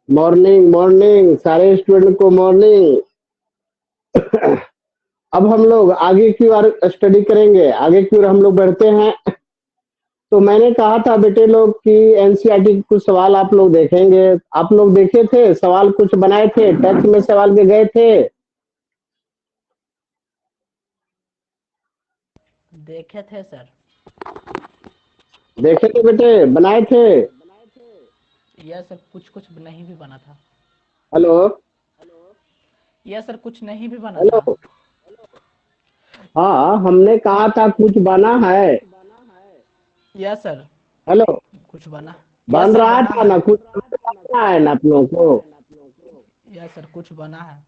Morning morning सारे student को morning. अब हम लोग आगे की ओर स्टडी करेंगे, आगे की ओर हम लोग बढ़ते हैं। तो मैंने कहा था बेटे लोग कि एनसीईआरटी के कुछ सवाल आप लोग देखेंगे। आप लोग देखे थे सवाल, कुछ बनाए थे, टच में सवाल के गए थे? देखे थे सर। देखे थे बेटे, बनाए थे? यह सर कुछ कुछ नहीं भी बना था। हेलो यह सर कुछ नहीं भी बना था। हेलो। हाँ, हमने कहा था कुछ बना है। यह सर हेलो, कुछ बना। यह बन सर रहा बना था है। ना, कुछ बना है ना आप लोगों को? यह सर कुछ बना है।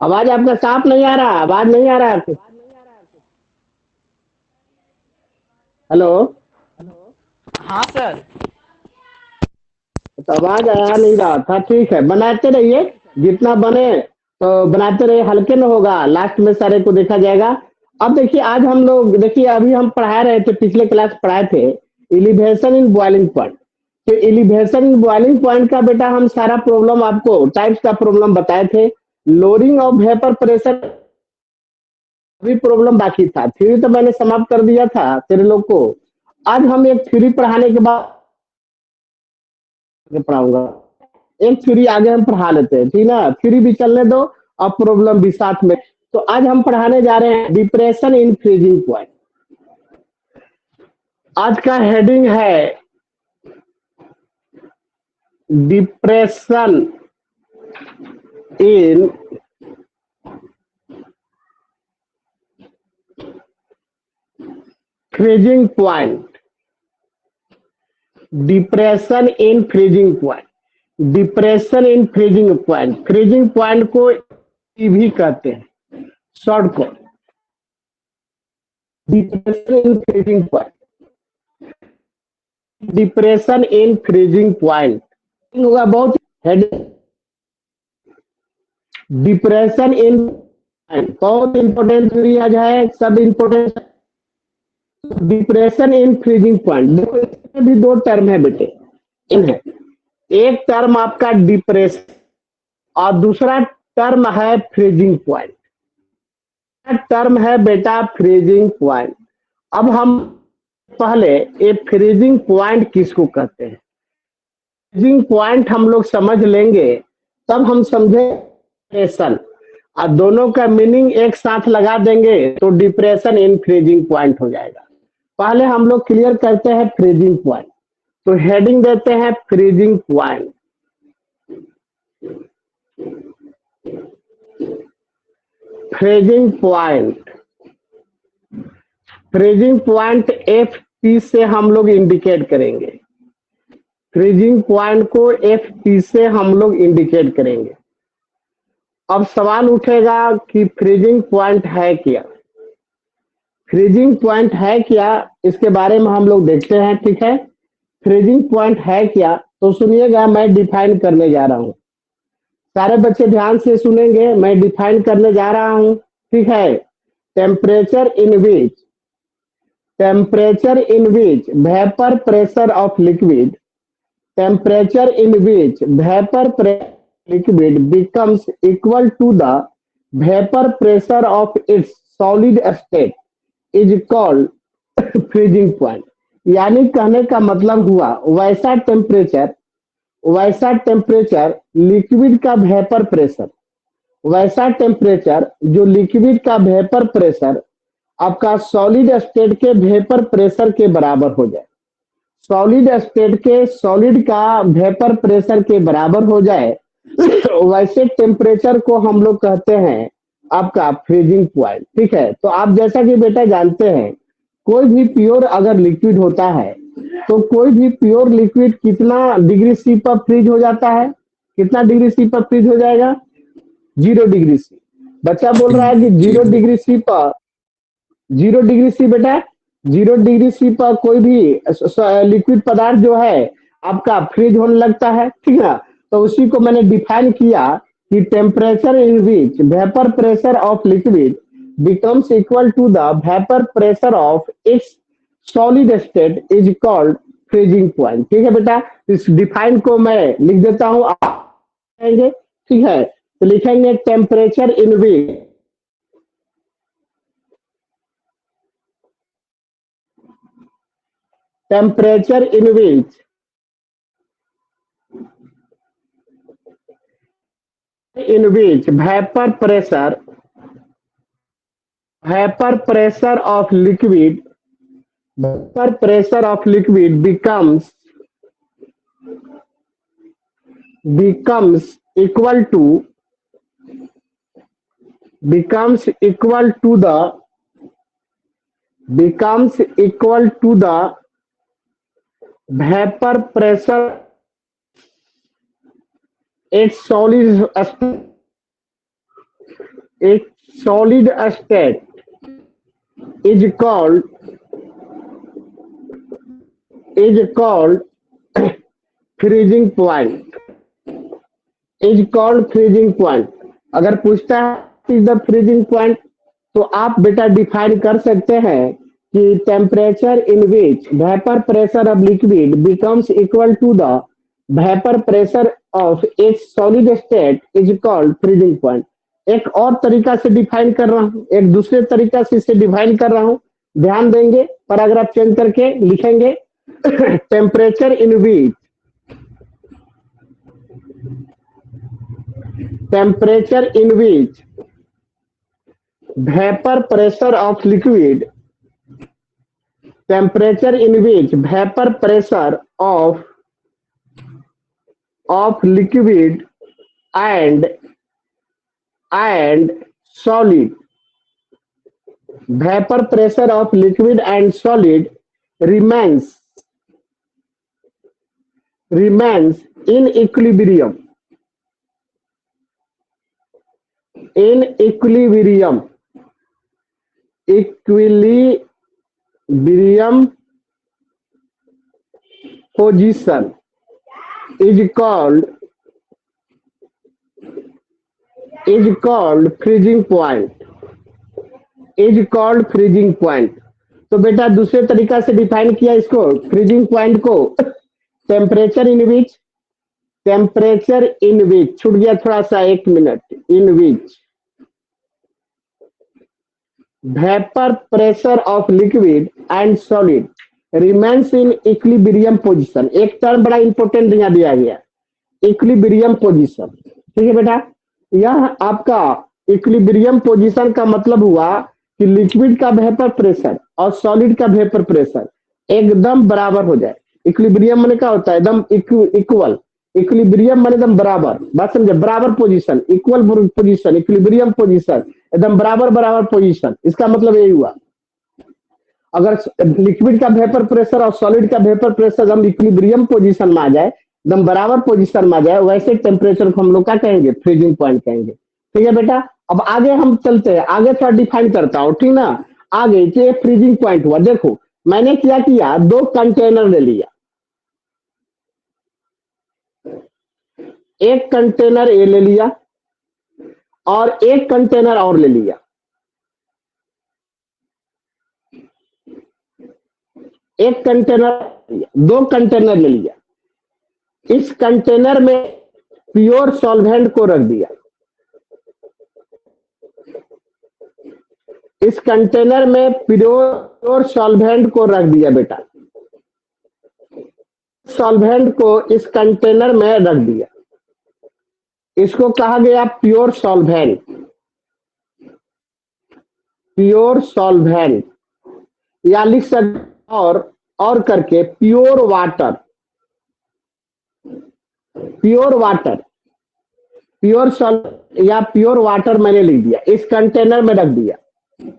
आवाज आपका साफ नहीं आ रहा, आवाज नहीं आ रहा है आपको। हेलो, हाँ सर। तो आवाज आ नहीं रहा था। ठीक है, बनाते रहिए, जितना बने तो बनाते रहिए, हल्के में होगा, लास्ट में सारे को देखा जाएगा। अब देखिए, आज हम लोग देखिए, अभी हम पढ़ा रहे थे, पिछले क्लास पढ़ाए थे एलिवेशन इन बॉइलिंग पॉइंट। तो एलिवेशन इन बॉइलिंग पॉइंट का बेटा हम सारा प्रॉब्लम आपको टाइप्स का प्रॉब्लम बताए थे। लोअरिंग ऑफ वेपर प्रेशर अभी प्रॉब्लम बाकी था, थ्योरी तो मैंने समाप्त कर दिया था तेरे लोग को। आज हम एक थ्योरी पढ़ाने के बाद पढ़ाऊंगा, एक थ्योरी आगे हम पढ़ा लेते हैं, ठीक ना? थ्योरी भी चलने दो और प्रॉब्लम भी साथ में। तो आज हम पढ़ाने जा रहे हैं डिप्रेशन इन फ्रीजिंग पॉइंट। आज का हेडिंग है depression in freezing point. Depression in freezing point. Depression in freezing point, freezing point को भी कहते हैं शॉर्ट को। Depression in freezing point, depression in freezing point होगा बहुत। हेड डिप्रेशन इन बहुत इंपॉर्टेंट आज है, सब important. Depression in freezing point, देखो इसमें भी दो टर्म है बेटे, इन है। एक टर्म आपका डिप्रेशन और दूसरा टर्म है फ्रीजिंग पॉइंट। टर्म है बेटा फ्रीजिंग पॉइंट। अब हम पहले ये फ्रीजिंग पॉइंट किसको कहते हैं, फ्रीजिंग पॉइंट हम लोग समझ लेंगे, तब हम समझे डिप्रेशन। और दोनों का मीनिंग एक साथ लगा देंगे तो डिप्रेशन इन फ्रीजिंग पॉइंट हो जाएगा। पहले हम लोग क्लियर करते हैं फ्रीजिंग पॉइंट। तो हेडिंग देते हैं freezing point. Freezing point, freezing point F P से हम लोग इंडिकेट करेंगे। फ्रीजिंग पॉइंट को एफ पी से हम लोग इंडिकेट करेंगे। अब सवाल उठेगा कि फ्रीजिंग पॉइंट है क्या? फ्रीजिंग पॉइंट है क्या, इसके बारे में हम लोग देखते हैं, ठीक है? फ्रीजिंग पॉइंट है क्या, तो सुनिएगा, मैं डिफाइन करने जा रहा हूं। सारे बच्चे ध्यान से सुनेंगे, मैं डिफाइन करने जा रहा हूं, ठीक है? Temperature in which, temperature in which vapour pressure of liquid, temperature in which vapor pressure liquid becomes equal to the vapor pressure of its solid state is called freezing point। यानी कहने का मतलब हुआ वैसा टेम्परेचर लिक्विड का vapour pressure, वैसा temperature जो liquid का वेपर प्रेशर आपका सॉलिड स्टेट के वेपर प्रेशर के बराबर हो जाए। सॉलिड स्टेट के सॉलिड का वेपर प्रेशर के बराबर हो जाए, वैसे टेम्परेचर को हम लोग कहते हैं आपका फ्रीजिंग पॉइंट, ठीक है? तो आप जैसा कि बेटा जानते हैं, कोई भी प्योर अगर लिक्विड होता है तो कोई भी प्योर लिक्विड कितना डिग्री सी पर फ्रीज हो जाता है? कितना डिग्री सी पर फ्रीज हो जाएगा? 0 डिग्री सी। बच्चा बोल रहा है कि 0 डिग्री सी पर, 0 डिग्री सी बेटा, 0 डिग्री सी पर कोई भी लिक्विड पदार्थ जो है आपका फ्रीज होने लगता है, ठीक है? तो उसी को मैंने डिफाइन किया कि temperature in which vapour pressure of liquid becomes equal to the vapor pressure of its solid state is called freezing point. ठीक है बेटा, इस डिफाइन को मैं लिख देता हूं, आप कहेंगे। ठीक है, तो लिखेंगे temperature in which temperature in which vapor pressure of liquid becomes equal to the vapor pressure its solid state is called freezing point। अगर पूछता है इज द फ्रीजिंग पॉइंट, तो आप बेटा डिफाइन कर सकते हैं कि temperature in which vapour pressure of liquid becomes equal to the vapour pressure of its solid state is called freezing point. एक और तरीका से डिफाइन कर रहा हूं, एक दूसरे तरीका से इसे डिफाइन कर रहा हूं, ध्यान देंगे, पैराग्राफ चेंज करके लिखेंगे temperature in which vapor pressure of liquid and solid remains in equilibrium position is called freezing point। तो बेटा दूसरे तरीका से डिफाइन किया इसको, फ्रीजिंग पॉइंट को, टेम्परेचर इन विच छूट गया थोड़ा सा, एक minute, in which vapour pressure of liquid and solid remains in equilibrium position. एक टर्म बड़ा इंपॉर्टेंट यहाँ दिया गया, इक्विलिब्रियम पोजीशन। ठीक है बेटा, यह आपका इक्विलिब्रियम पोजीशन का मतलब हुआ कि लिक्विड का वेपर प्रेशर और सॉलिड का वेपर प्रेशर एकदम बराबर हो जाए। इक्विलिब्रियम माने क्या होता है, एकदम इक्वल। इक्विलिब्रियम माने एकदम बराबर, बात समझे, बराबर position, equal position, equilibrium position, एकदम बराबर पोजीशन। इसका मतलब यही हुआ, अगर लिक्विड का वेपर प्रेशर और सॉलिड का वेपर प्रेशर एकदम इक्विलिब्रियम पोजीशन में आ जाए, एकदम बराबर पोजीशन में आ जाए, वैसे टेम्परेचर को हम लोग क्या कहेंगे, फ्रीजिंग पॉइंट कहेंगे। ठीक है बेटा, अब आगे हम चलते हैं, आगे थोड़ा डिफाइन करता हूँ, ठीक ना। आगे ये फ्रीजिंग पॉइंट हुआ, देखो मैंने क्या किया, दो कंटेनर ले लिया, एक कंटेनर ए ले लिया और एक कंटेनर और ले लिया। एक कंटेनर, दो कंटेनर ले लिया, इस कंटेनर में प्योर सॉल्वेंट को रख दिया, इस कंटेनर में प्योर सॉल्वेंट को रख दिया बेटा, सॉल्वेंट को इस कंटेनर में रख दिया, इसको कहा गया प्योर सॉल्वेंट। या लिख सकते और करके प्योर वाटर, प्योर सॉल्वेंट या प्योर वाटर मैंने लिख दिया, इस कंटेनर में रख दिया।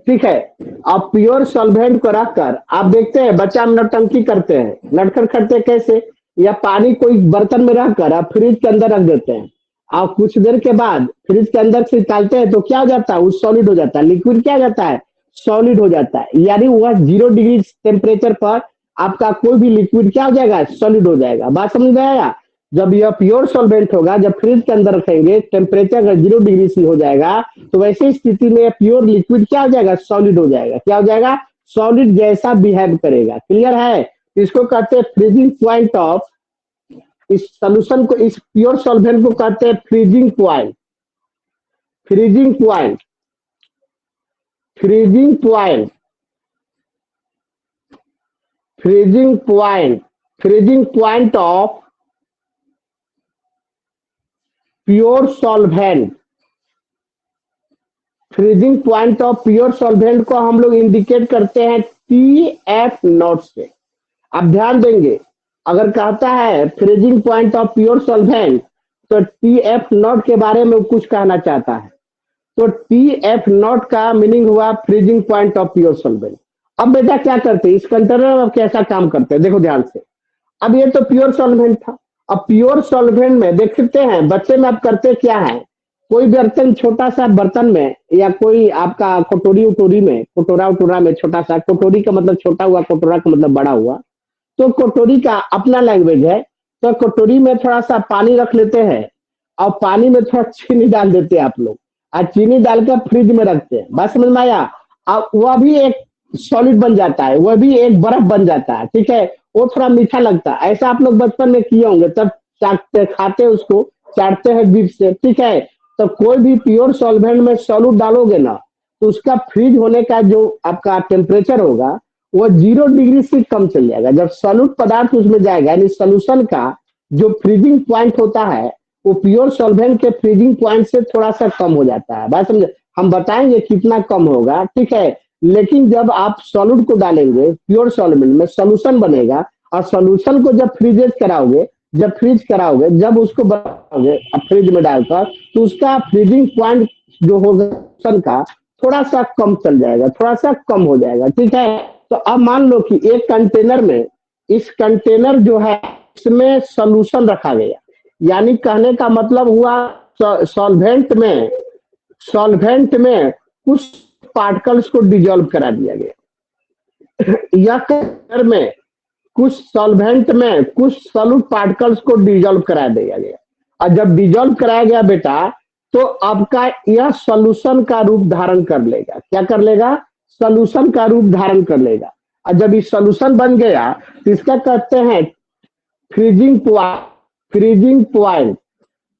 ठीक है, अब प्योर सॉल्वेंट को रखकर आप देखते हैं बच्चा नौटंकी करते हैं, नटखट करते हैं कैसे, या पानी कोई बर्तन में रखकर आप फ्रिज के अंदर रख देते हैं, आप कुछ देर के बाद फ्रिज के अंदर से निकालते हैं तो क्या हो जाता है, वो सॉलिड हो जाता है, लिक्विड क्या हो जाता है, सॉलिड हो जाता है। यानी वह 0 डिग्री टेम्परेचर पर आपका कोई भी लिक्विड क्या हो जाएगा, सॉलिड हो जाएगा। बात समझ में आया, जब यह प्योर सॉल्वेंट होगा, जब फ्रिज के अंदर रखेंगे टेम्परेचर अगर 0 डिग्री से हो जाएगा, तो वैसी स्थिति में प्योर लिक्विड क्या हो जाएगा, सॉलिड हो जाएगा। क्या हो जाएगा, सॉलिड जैसा बिहेव करेगा। क्लियर है, इसको कहते हैं फ्रीजिंग पॉइंट ऑफ, इस सोल्यूशन को, इस प्योर सॉल्वेंट को कहते हैं freezing point. Freezing point, freezing point, freezing point, freezing point of pure solvent. Freezing point of pure solvent को हम लोग इंडिकेट करते हैं टी एफ नॉट से। आप ध्यान देंगे, अगर कहता है freezing point of pure solvent तो टी एफ नॉट के बारे में कुछ कहना चाहता है। तो टी एफ नॉट का मीनिंग हुआ freezing point of pure solvent. अब बेटा क्या करते हैं इस कंटेनर में, कैसा काम करते हैं देखो ध्यान से। अब ये तो प्योर सॉल्वेंट था। अब प्योर सॉल्वेंट में देखते हैं बच्चे में आप करते क्या है, कोई बर्तन, छोटा सा बर्तन में या कोई आपका कटोरी उटोरी में, कटोरा उटोरा में, छोटा सा कटोरी का मतलब छोटा हुआ, कटोरा का मतलब बड़ा हुआ, तो कटोरी का अपना लैंग्वेज है। तो कटोरी में थोड़ा सा पानी रख लेते हैं और पानी में थोड़ा चीनी डाल देते हैं आप लोग, और चीनी डालकर फ्रिज में रखते हैं। बात समझ में आया? अब वह भी एक सॉलिड बन जाता है, वह भी एक बर्फ बन जाता है, ठीक है, वो थोड़ा मीठा लगता है। ऐसा आप लोग बचपन में किए होंगे, तब चाटते खाते उसको, चाटते हैं बीच से, ठीक है। तो कोई भी प्योर सॉल्वेंट में सॉल्यूट डालोगे ना, तो उसका फ्रीज होने का जो आपका टेम्परेचर होगा वो 0 डिग्री से कम चल जाएगा। जब सॉल्यूट पदार्थ उसमें जाएगा, यानी सोल्यूशन का जो फ्रीजिंग पॉइंट होता है वो प्योर सॉल्वेंट के फ्रीजिंग पॉइंट से थोड़ा सा कम हो जाता है। बात समझे? हम बताएंगे कितना कम होगा, ठीक है। लेकिन जब आप सॉल्यूट को डालेंगे प्योर सॉल्वेंट में, सोल्यूशन बनेगा, और सोल्यूशन को जब फ्रीजेज कराओगे, जब फ्रीज कराओगे, जब उसको बनाओगे फ्रिज में डालकर, तो उसका फ्रीजिंग पॉइंट जो होगा सोल्यूशन का थोड़ा सा कम चल जाएगा, थोड़ा सा कम हो जाएगा, ठीक है। तो अब मान लो कि एक कंटेनर में, इस कंटेनर जो है इसमें सोल्यूशन रखा गया, यानी कहने का मतलब हुआ सॉल्वेंट में, सॉल्वेंट में कुछ पार्टिकल्स को डिजोल्व करा दिया गया। या कंटेनर में कुछ सॉल्वेंट में कुछ सॉल्यूट पार्टिकल्स को डिजोल्व करा दिया गया, और जब डिजोल्व कराया गया बेटा, तो आपका यह सॉल्यूशन का रूप धारण कर लेगा। क्या कर लेगा? सॉल्यूशन का रूप धारण कर लेगा। और जब ये सॉल्यूशन बन गया तो इसका कहते हैं freezing point, freezing point,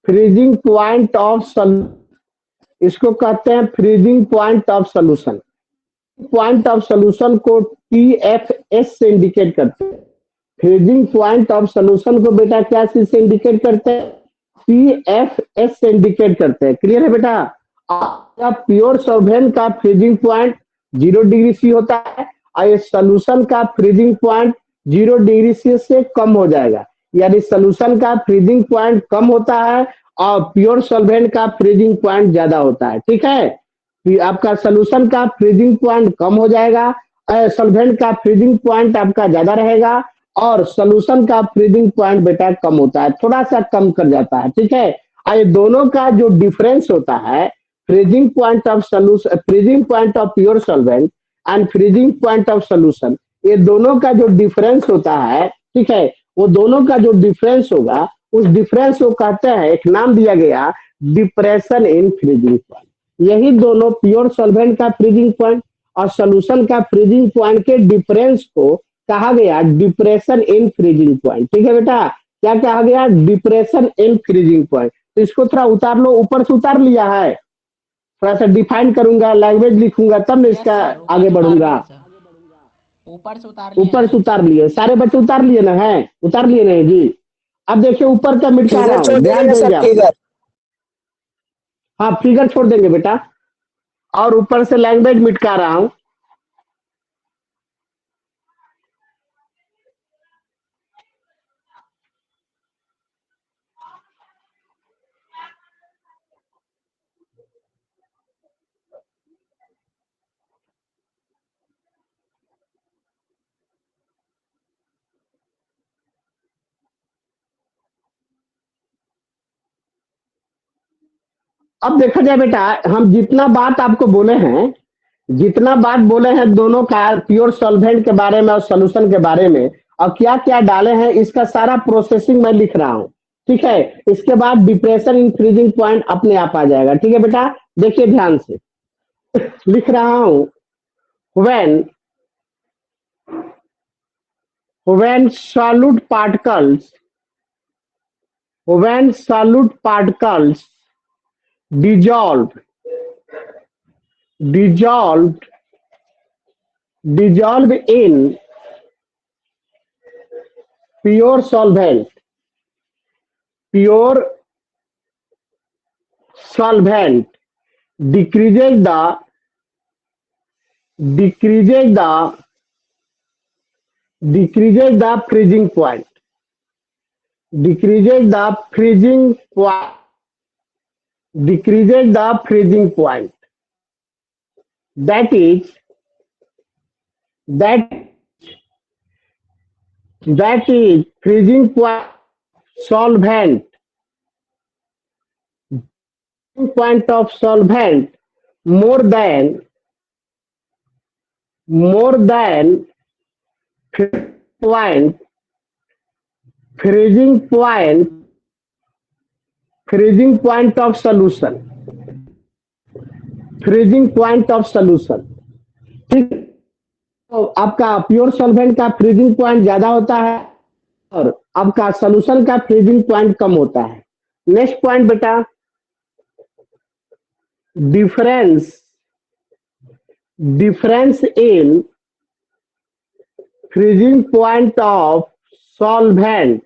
freezing point of solution. इसको कहते हैं freezing point of solution. Point of solution को टीएफएस से इंडिकेट करते हैं। फ्रीजिंग पॉइंट ऑफ सॉल्यूशन को बेटा क्या चीज से इंडिकेट करते हैं? टीएफएस से इंडिकेट करते हैं। क्लियर है बेटा? आपका प्योर सॉल्वेंट का फ्रीजिंग पॉइंट 0 डिग्री सी होता है, और ये सोल्यूशन का फ्रीजिंग पॉइंट 0 डिग्री सी से कम हो जाएगा, यानी सोल्यूशन का फ्रीजिंग पॉइंट कम होता है और प्योर सॉल्वेंट का फ्रीजिंग पॉइंट ज्यादा होता है, ठीक है। आपका सोल्यूशन का फ्रीजिंग पॉइंट कम हो जाएगा, सॉल्वेंट का फ्रीजिंग पॉइंट आपका ज्यादा रहेगा, और सोल्यूशन का फ्रीजिंग पॉइंट बेटा कम होता है, थोड़ा सा कम कर जाता है, ठीक है। और ये दोनों का जो डिफरेंस होता है, freezing point of solution, freezing point of pure solvent and freezing point of solution, ये दोनों का जो डिफरेंस होता है, ठीक है, वो दोनों का जो डिफरेंस होगा, उस डिफरेंस को कहते हैं, एक नाम दिया गया डिप्रेशन इन फ्रीजिंग पॉइंट। यही दोनों प्योर सॉल्वेंट का फ्रीजिंग पॉइंट और सोल्यूशन का फ्रीजिंग पॉइंट के डिफरेंस को कहा गया डिप्रेशन इन फ्रीजिंग पॉइंट, ठीक है बेटा। क्या कहा गया? Depression in freezing point. तो इसको थोड़ा उतार लो, ऊपर से उतार लिया है, थोड़ा सा डिफाइन करूंगा, लैंग्वेज लिखूंगा, तब मैं यस इसका सर, ऊपर आगे से उतार बढ़ूंगा। लिए सर, ऊपर से उतार लिए ऊपर हैं। से उतार लिए, सारे बच्चे उतार लिए ना? है उतार लिए नहीं जी? अब देखिए ऊपर का मिटा रहा फिगर छोड़ हूँ, देंगे ध्यान ना देंगे सर, आप लोग। फिगर। हाँ फिगर छोड़ देंगे बेटा, और ऊपर से लैंग्वेज मिटका रहा हूँ। अब देखा जाए बेटा, हम जितना बात आपको बोले हैं, जितना बात बोले हैं दोनों का प्योर सॉल्वेंट के बारे में और सोल्यूशन के बारे में, और क्या क्या डाले हैं, इसका सारा प्रोसेसिंग मैं लिख रहा हूँ, ठीक है। इसके बाद डिप्रेशन इन फ्रीजिंग पॉइंट अपने आप आ जाएगा, ठीक है बेटा। देखिए ध्यान से लिख रहा हूँ, when when solute particles when solute particles dissolve dissolved dissolve in pure solvent pure solvent decreases the decreases the decreases the freezing point decreases the freezing point decreases the freezing point that is that that is freezing point solvent point of solvent more than more than point freezing point freezing point of solution freezing point of solution ठीक तो आपका pure solvent का freezing point ज्यादा होता है और आपका solution का फ्रीजिंग पॉइंट कम होता है नेक्स्ट पॉइंट बेटा difference difference in freezing point of solvent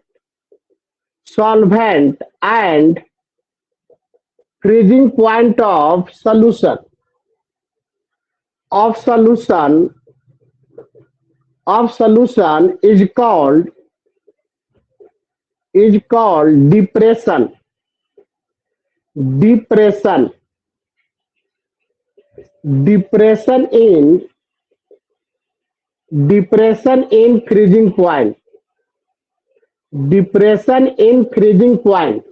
solvent and freezing point of solution is called depression depression in freezing point depression in freezing point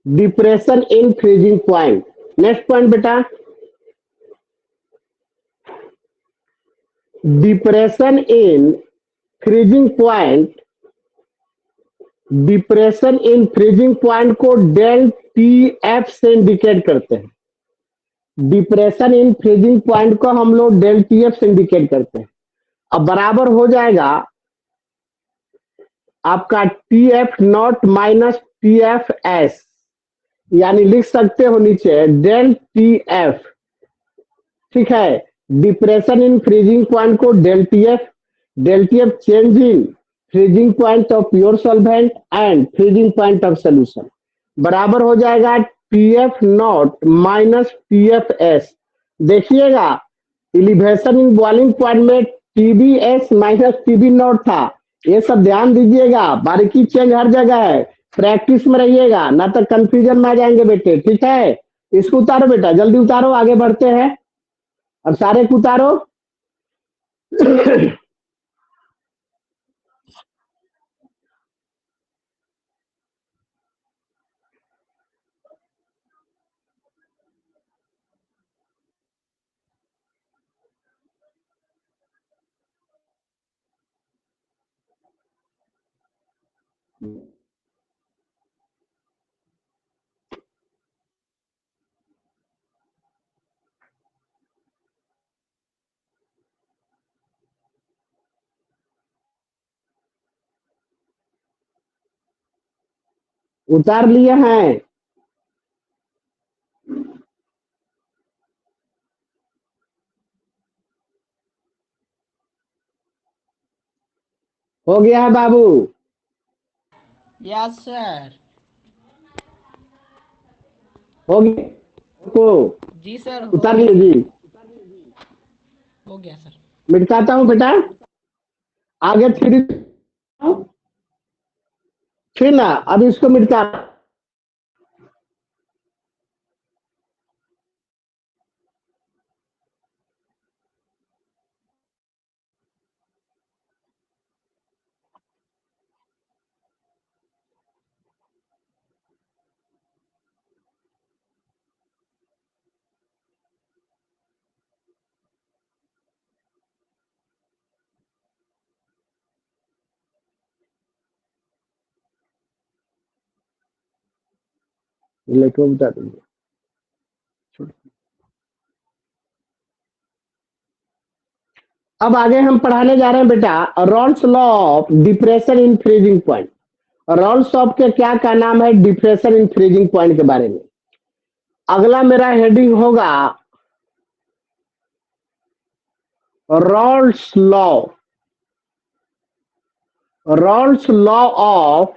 depression in freezing point next point beta depression in freezing point depression in freezing point को del T F से indicate करते हैं depression in freezing point को हम लोग del T F से indicate करते हैं अब बराबर हो जाएगा आपका T F not minus T F S यानी लिख सकते हो नीचे डेल टी एफ ठीक है डिप्रेशन इन फ्रीजिंग पॉइंट को del T F change in freezing point of pure solvent and freezing point of solution बराबर हो जाएगा T F not minus T F S देखिएगा इलिवेशन इन बॉइलिंग पॉइंट में TB S minus TB not था ये सब ध्यान दीजिएगा बारीकी चेंज हर जगह है प्रैक्टिस में रहिएगा ना तो कंफ्यूजन में आ जाएंगे बेटे ठीक है इसको उतारो बेटा जल्दी उतारो आगे बढ़ते हैं और सारे को उतारो उतार लिए हैं हो गया है बाबू यस सर हो गया को जी सर हो उतार गया लिए जी हो गया सर मिटाता हूँ बेटा आगे फिर ना अब इसको मिटा लेटो बता देंगे अब आगे हम पढ़ाने जा रहे हैं बेटा Raoult's law of depression in freezing point. Raoult's of के क्या नाम है, डिप्रेशन इन फ्रीजिंग पॉइंट के बारे में। अगला मेरा हेडिंग होगा Raoult's law, Raoult's law of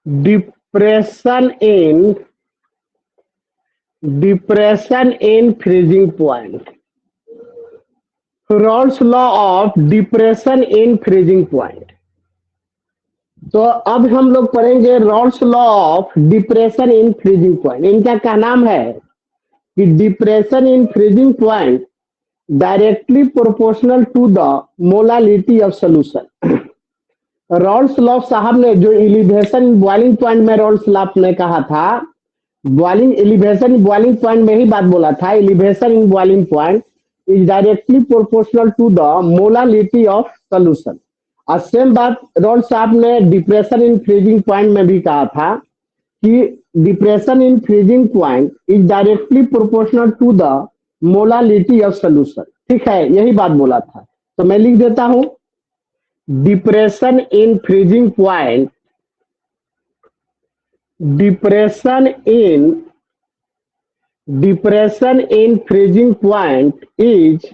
depression in freezing point. Raoult's law of depression in freezing point. तो अब हम लोग पढ़ेंगे Raoult's law of depression in freezing point. इनका क्या नाम है कि depression in freezing point directly proportional to the molality of solution. Raoult's law साहब ने जो एलिवेशन बॉइलिंग पॉइंट में रॉल्स लॉ ने कहा था, बॉइलिंग एलिवेशन बॉइलिंग पॉइंट में ही बात बोला था, elevation in boiling point is directly proportional to the molality of solution. और सेम बात रॉल्स साहब ने डिप्रेशन इन फ्रीजिंग पॉइंट में भी कहा था कि depression in freezing point is directly proportional to the molality of solution. ठीक है, यही बात बोला था। तो मैं लिख देता हूं depression in freezing point, depression in freezing point is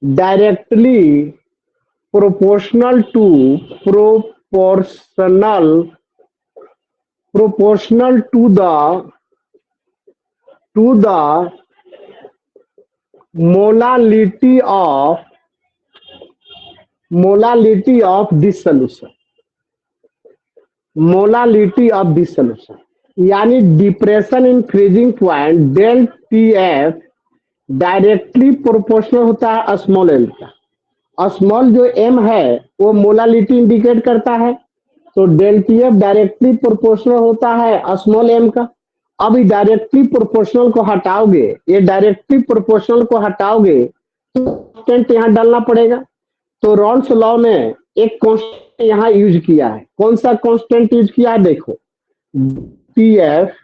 directly proportional to the molality of this solution, molality of this solution. यानी depression in freezing point del T F directly proportional होता है स्मॉल एल का। Small जो M है वो molality indicate करता है, तो del T F directly proportional होता है स्मॉल एम का। अब डायरेक्टली प्रोपोर्शनल को हटाओगे, ये डायरेक्टली प्रोपोर्शनल को हटाओगे तो कांस्टेंट यहाँ डालना पड़ेगा। तो रॉल्स लॉ ने एक कांस्टेंट यहाँ यूज किया है। कौन सा कांस्टेंट यूज किया है देखो, T F,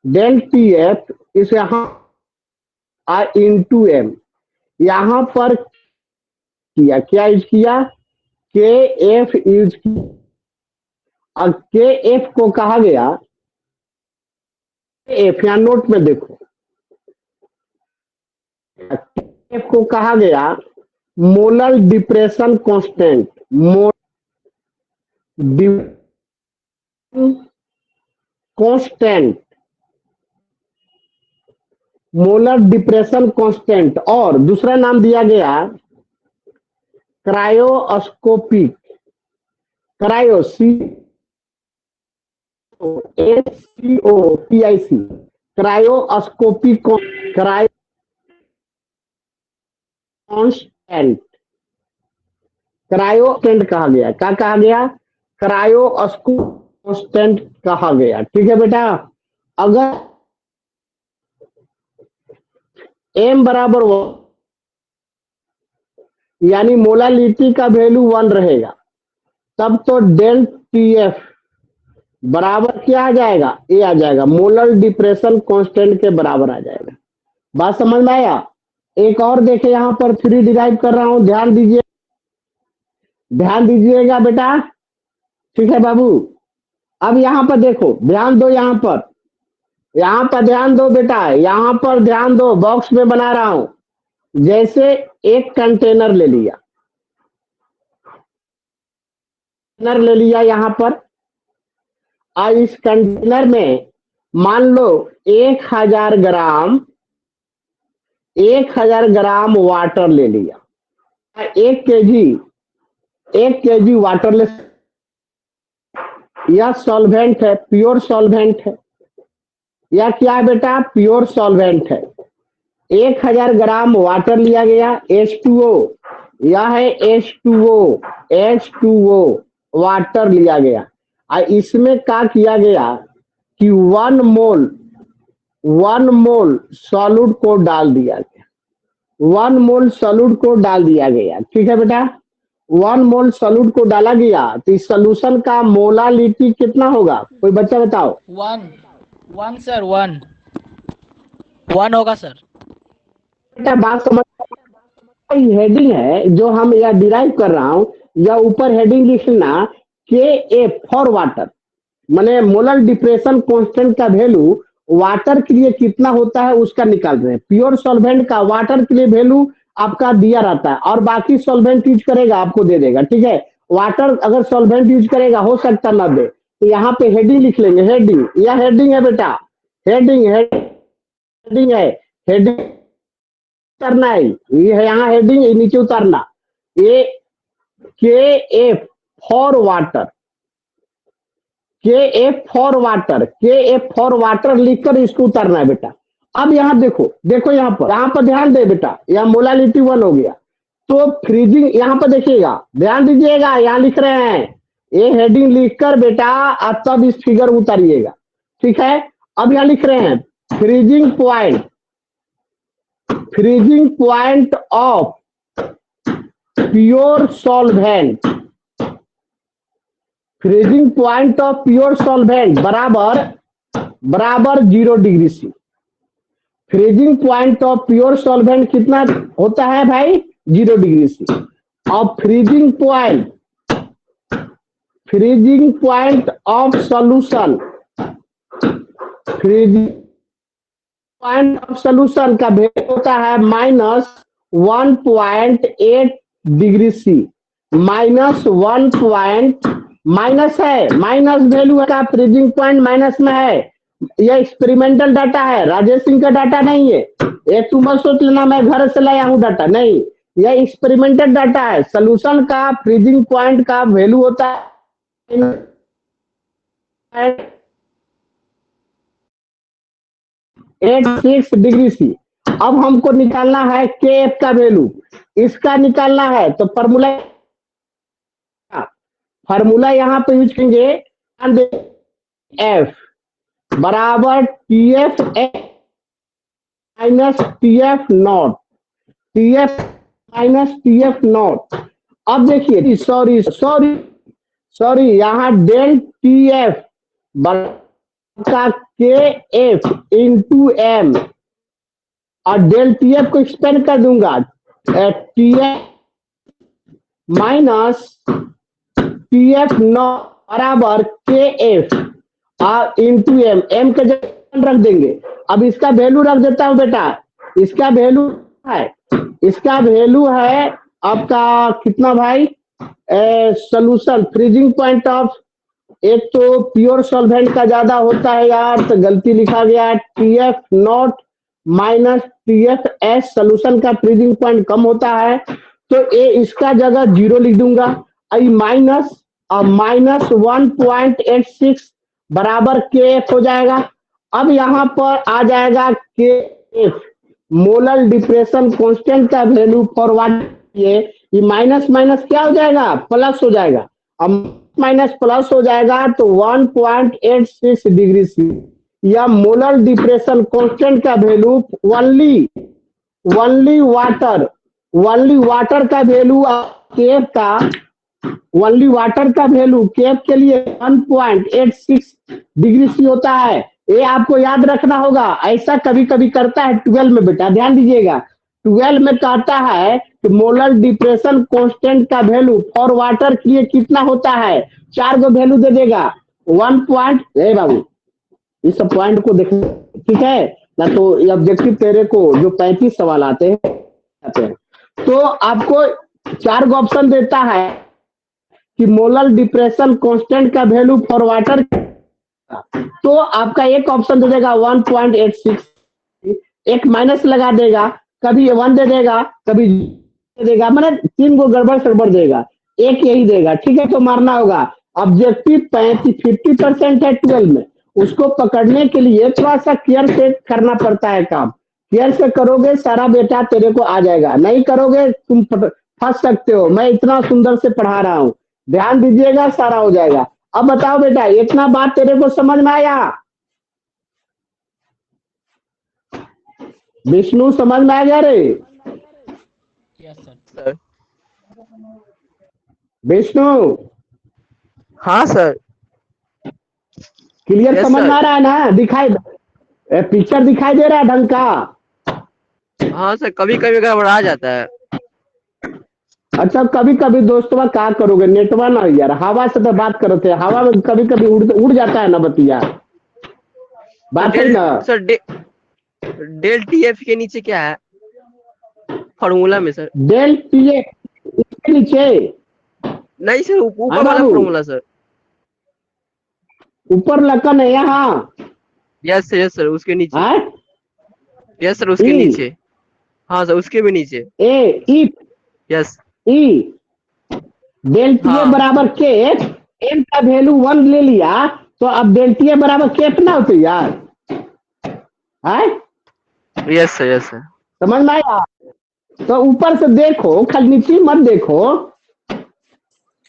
del T F इस यहाँ इंटू एम, यहां पर किया क्या यूज किया, के एफ यूज किया। और के एफ को कहा गया, एफ या नोट में देखो, के एफ को कहा गया molar depression constant, constant, molar depression constant. और दूसरा नाम दिया गया cryoscopic, cryo C O P I C, cryoscopic cryo constant, क्रायोस्टेंट कहा गया। क्या कहा गया, क्रायोस्कोस्टेंट कहा गया। ठीक है बेटा, अगर एम बराबर 1 यानी मोलालिटी का वैल्यू 1 रहेगा, तब तो डेल टी एफ बराबर क्या आ जाएगा, ए आ जाएगा, मोलर डिप्रेशन कांस्टेंट के बराबर आ जाएगा। बात समझ में आया। एक और देखे यहाँ पर फ्री डिराइव कर रहा हूं, ध्यान दीजिए, ध्यान दीजिएगा बेटा। ठीक है बाबू, अब यहाँ पर देखो, ध्यान दो, यहाँ पर ध्यान दो बेटा, यहाँ पर ध्यान दो, बॉक्स में बना रहा हूं। जैसे एक कंटेनर ले लिया, यहां पर, और इस कंटेनर में मान लो 1000 ग्राम वाटर ले लिया, 1 केजी वाटर ले। यह सॉल्वेंट है, प्योर सॉल्वेंट है, यह क्या है बेटा, प्योर सॉल्वेंट है। 1000 ग्राम वाटर लिया गया, H2O, यह है H2O वाटर लिया गया। और इसमें क्या किया गया कि 1 मोल सॉल्यूट को डाल दिया गया, 1 मोल सॉल्यूट को डाल दिया गया। ठीक है बेटा, 1 मोल सॉल्यूट को डाला गया तो इस सोल्यूशन का मोलालिटी कितना होगा? कोई बच्चा बताओ। 1 1 सर 1 होगा सर। बेटा बात समझ, हेडिंग है जो हम या डिराइव कर रहा हूं, या ऊपर हेडिंग लिखना के एफ फॉर वाटर, माने मोलर डिप्रेशन कांस्टेंट का वैल्यू वाटर के लिए कितना होता है उसका निकाल रहे हैं। प्योर सॉल्वेंट का वाटर के लिए वैल्यू आपका दिया रहता है, और बाकी सॉल्वेंट यूज करेगा आपको दे देगा, ठीक है। वाटर अगर सॉल्वेंट यूज करेगा हो सकता ना दे, तो यहाँ पे हेडिंग लिख लेंगे, हेडिंग, यह हेडिंग है बेटा, हेडिंग हेडिंग है, हेडिंग उतरना है, ये है यहाँ हेडिंग, ये नीचे उतारना, ये के एफ फॉर वाटर, के एफ फॉर वाटर, के एफ फॉर वाटर लिखकर इसको उतारना है बेटा। अब यहाँ देखो, देखो यहाँ पर ध्यान दे बेटा, यहाँ मोलालिटी 1 हो गया, तो फ्रीजिंग यहाँ पर देखिएगा, ध्यान दीजिएगा, यहाँ लिख रहे हैं, ये हेडिंग लिखकर बेटा अब तब इस फिगर उतारिएगा, ठीक है। अब यहाँ लिख रहे हैं freezing point, freezing point of pure solvent, freezing point of pure solvent बराबर बराबर 0 degree C. Freezing point of pure solvent कितना होता है भाई? 0 डिग्री सी। और freezing point of solution, freezing point of solution का वैल्यू होता है -1.8 डिग्री सी, माइनस है, माइनस वैल्यू का फ्रीजिंग पॉइंट माइनस में है। यह एक्सपेरिमेंटल डाटा है, राजेश सिंह का डाटा नहीं है, ये तुम मत सोच लेना मैं घर से लाया हूं डाटा, नहीं, यह एक्सपेरिमेंटल डाटा है। सोल्यूशन का फ्रीजिंग पॉइंट का वैल्यू होता है 86 डिग्री सी। अब हमको निकालना है के एफ का वैल्यू, इसका निकालना है, तो फार्मूला यहाँ पे यूज करेंगे, एफ बराबर T F minus T F not, T F minus T F not. अब देखिए, सॉरी सॉरी सॉरी, यहाँ डेल टी एफ का के एफ इंटू एम, और डेल टी एफ को एक्सपेंड कर दूंगा, T F minus T F not बराबर के एफ और इंटू एम, एम का जगह रख देंगे। अब इसका वैल्यू रख देता हूं बेटा, इसका वैल्यू है, इसका वैल्यू है आपका कितना भाई? सोल्यूशन फ्रीजिंग पॉइंट ऑफ, एक तो प्योर सॉल्वेंट का ज्यादा होता है यार, तो गलती लिखा गया T F not minus T F S, solution का फ्रीजिंग पॉइंट कम होता है, तो ए इसका जगह 0 लिख दूंगा, आई माइनस माइनस 1.86 बराबर के एफ हो जाएगा। अब यहाँ पर आ जाएगा के एफ, मोलर डिप्रेशन कांस्टेंट का वैल्यू फॉर वाटर, ये माइनस माइनस क्या हो जाएगा? प्लस हो जाएगा। अब माइनस प्लस हो जाएगा तो 1.86 डिग्री सी, या मोलर डिप्रेशन कांस्टेंट का वैल्यू ओनली वाटर का वैल्यू केफ का, ओनली वाटर का वैल्यू केफ के लिए 1.86 डिग्री सी होता है। ये आपको याद रखना होगा, ऐसा कभी कभी करता है 12 में बेटा, ध्यान दीजिएगा, 12 में कहता है कि मोलर डिप्रेशन कांस्टेंट का वैल्यू फॉर वाटर के लिए कितना होता है, 4 को वैल्यू दे देगा 1 पॉइंट, बाबू इस पॉइंट को देख, ठीक है ना। तो ऑब्जेक्टिव तेरे को जो 35 सवाल आते हैं तो आपको 4 ऑप्शन देता है कि मोलर डिप्रेशन कांस्टेंट का वैल्यू फॉर वाटर, तो आपका एक ऑप्शन दे देगा 1.86, एक माइनस लगा देगा, कभी 1 दे देगा, कभी दे देगा, मतलब 3 को गड़बड़ सड़बड़ देगा, एक यही देगा, ठीक है। तो मारना होगा, ऑब्जेक्टिव 50% है 12 में, उसको पकड़ने के लिए थोड़ा सा केयर से करना पड़ता है काम, केयर से करोगे सारा बेटा तेरे को आ जाएगा, नहीं करोगे तुम फंस सकते हो। मैं इतना सुंदर से पढ़ा रहा हूँ, ध्यान दीजिएगा, सारा हो जाएगा। अब बताओ बेटा, इतना बात तेरे को समझ में आया? विष्णु समझ में आ गया रे? Yes sir. विष्णु, हाँ सर। क्लियर यस समझ में आ सर। रहा है ना? पिक्चर दिखाई दे रहा है ढंग का? हाँ सर, कभी कभी गड़बड़ा जाता है। अच्छा, कभी कभी दोस्तवा क्या करोगे, नेटवा ना यार, हवा से तो बात करते हैं, हवा में कभी कभी उड़ जाता है ना बतिया। सर बात है ना? डेल टीएफ के नीचे क्या है फॉर्मूला में सर? डेल टी ए इसके नीचे। नहीं सर, हाँ ऊपर वाला बाबू, फॉर्मूला सर। ऊपर लखन है यहाँ। यस सर, उसके नीचे। हाँ, यस सर, उसके ई नीचे। हाँ सर, उसके भी नीचे। A E yes. E del T A हाँ। बराबर के। एम का वैल्यू 1 ले लिया, तो अब डेल टी ए बराबर के कितना होती यार? है? Yes sir. समझ में आया? तो ऊपर से देखो, खाली नीचे मत देखो।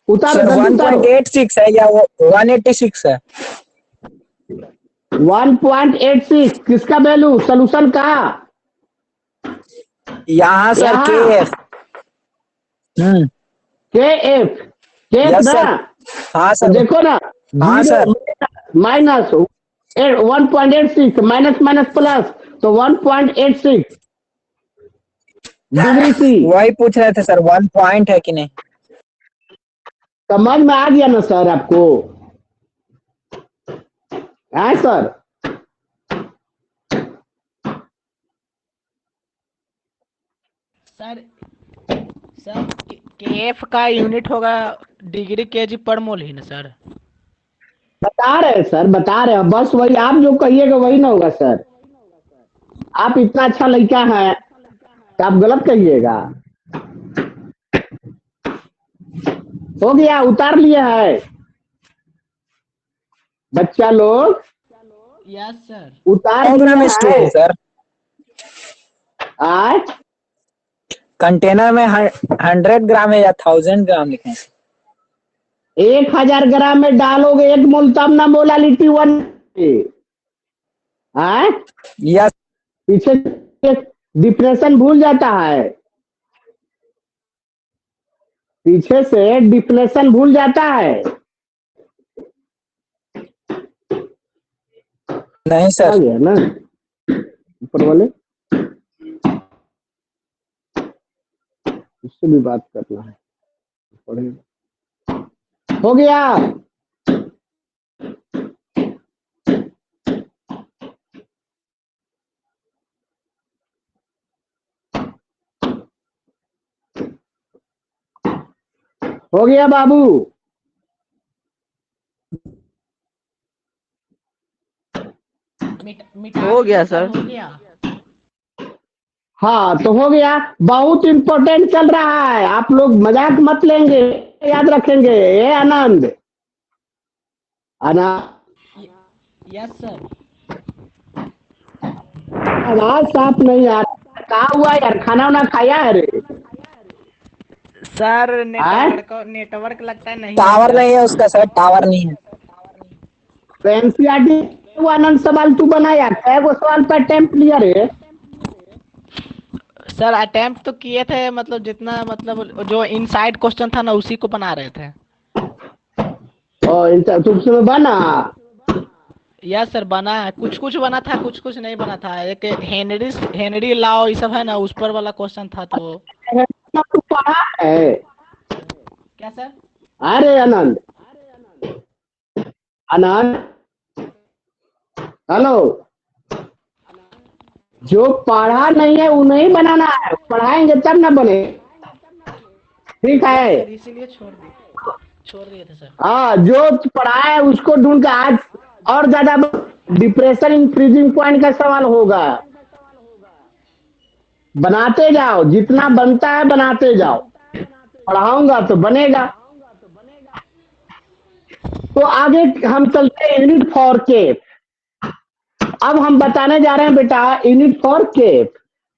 उतारो सर जल्दी उतारो। 1.86 है या वो 186 है? 1.86 किसका वैल्यू? सोल्यूशन का? यहाँ सर के यहाँ एफ। के एफ। के एफ यस ना? सर। हाँ तो सर। देखो ना, हाँ sir. Minus 1.86 minus minus plus, तो 1.86 डिग्री सी। वही पूछ रहे थे सर, 1 पॉइंट है कि नहीं। समझ में आ गया ना सर आपको? है सर? सर सर केएफ का यूनिट होगा डिग्री केजी पर मोल ही ना सर? बता रहे हैं सर, बता रहे हैं, बस वही आप जो कहिएगा वही ना होगा सर। आप इतना अच्छा लड़का है तो आप गलत कहिएगा। हो गया, उतार लिया है बच्चा लोग, यस सर। उतार 100 दिया ग्राम है। Stone sir. आज कंटेनर में 100 ग्राम है या 1000 ग्राम लिखे हैं? 1000 ग्राम में डालोगे 1 मोल, तब ना मोलालिटी 1। आए यस। पीछे डिप्रेशन भूल जाता है, पीछे से डिप्रेशन भूल जाता है। नहीं आ सर। गया ना ऊपर वाले, उससे भी बात करना है पड़ेगा। हो गया। हो गया बाबू। मिटा हो गया दीजिए सर। हो गया। हाँ तो हो गया, बहुत इंपॉर्टेंट चल रहा है, आप लोग मजाक मत लेंगे, याद रखेंगे। ये आनंद, आनंद, यस सर। आवाज साफ नहीं आ रहा, कहा हुआ यार, खाना वाना खाया है रे? सर आए? नेटवर्क लगता है नहीं है टावर सर। नहीं है उसका सर, टावर नहीं है। तो एनसीईआरटी वो आनंद सवाल तू बनाया, कै गो सवाल पर अटेम्प्ट लिया रे? सर अटेम्प्ट तो किए थे, मतलब जितना, मतलब जो इनसाइड क्वेश्चन था ना उसी को बना रहे थे। और तुमसे बना? यस सर, बना है, कुछ कुछ बना था, कुछ कुछ नहीं बना था। एक हेनरी लॉ ये सब है ना, उस पर वाला क्वेश्चन था तो। तू पढ़ा है? क्या सर? अरे आनंद, आनंद, हेलो, जो पढ़ा नहीं है वो नहीं बनाना है, पढ़ाएंगे तब ना बने। ठीक है? सर इसीलिए छोड़ दिए थे सर। हाँ, जो पढ़ा है उसको ढूंढ के आज और ज्यादा डिप्रेशन इंक्रीजिंग पॉइंट का सवाल होगा। बनाते जाओ, जितना बनता है बनाते जाओ, पढ़ाऊंगा तो बनेगा। तो आगे हम चलते हैं यूनिट फॉर केप। अब हम बताने जा रहे हैं बेटा यूनिट फॉर केप।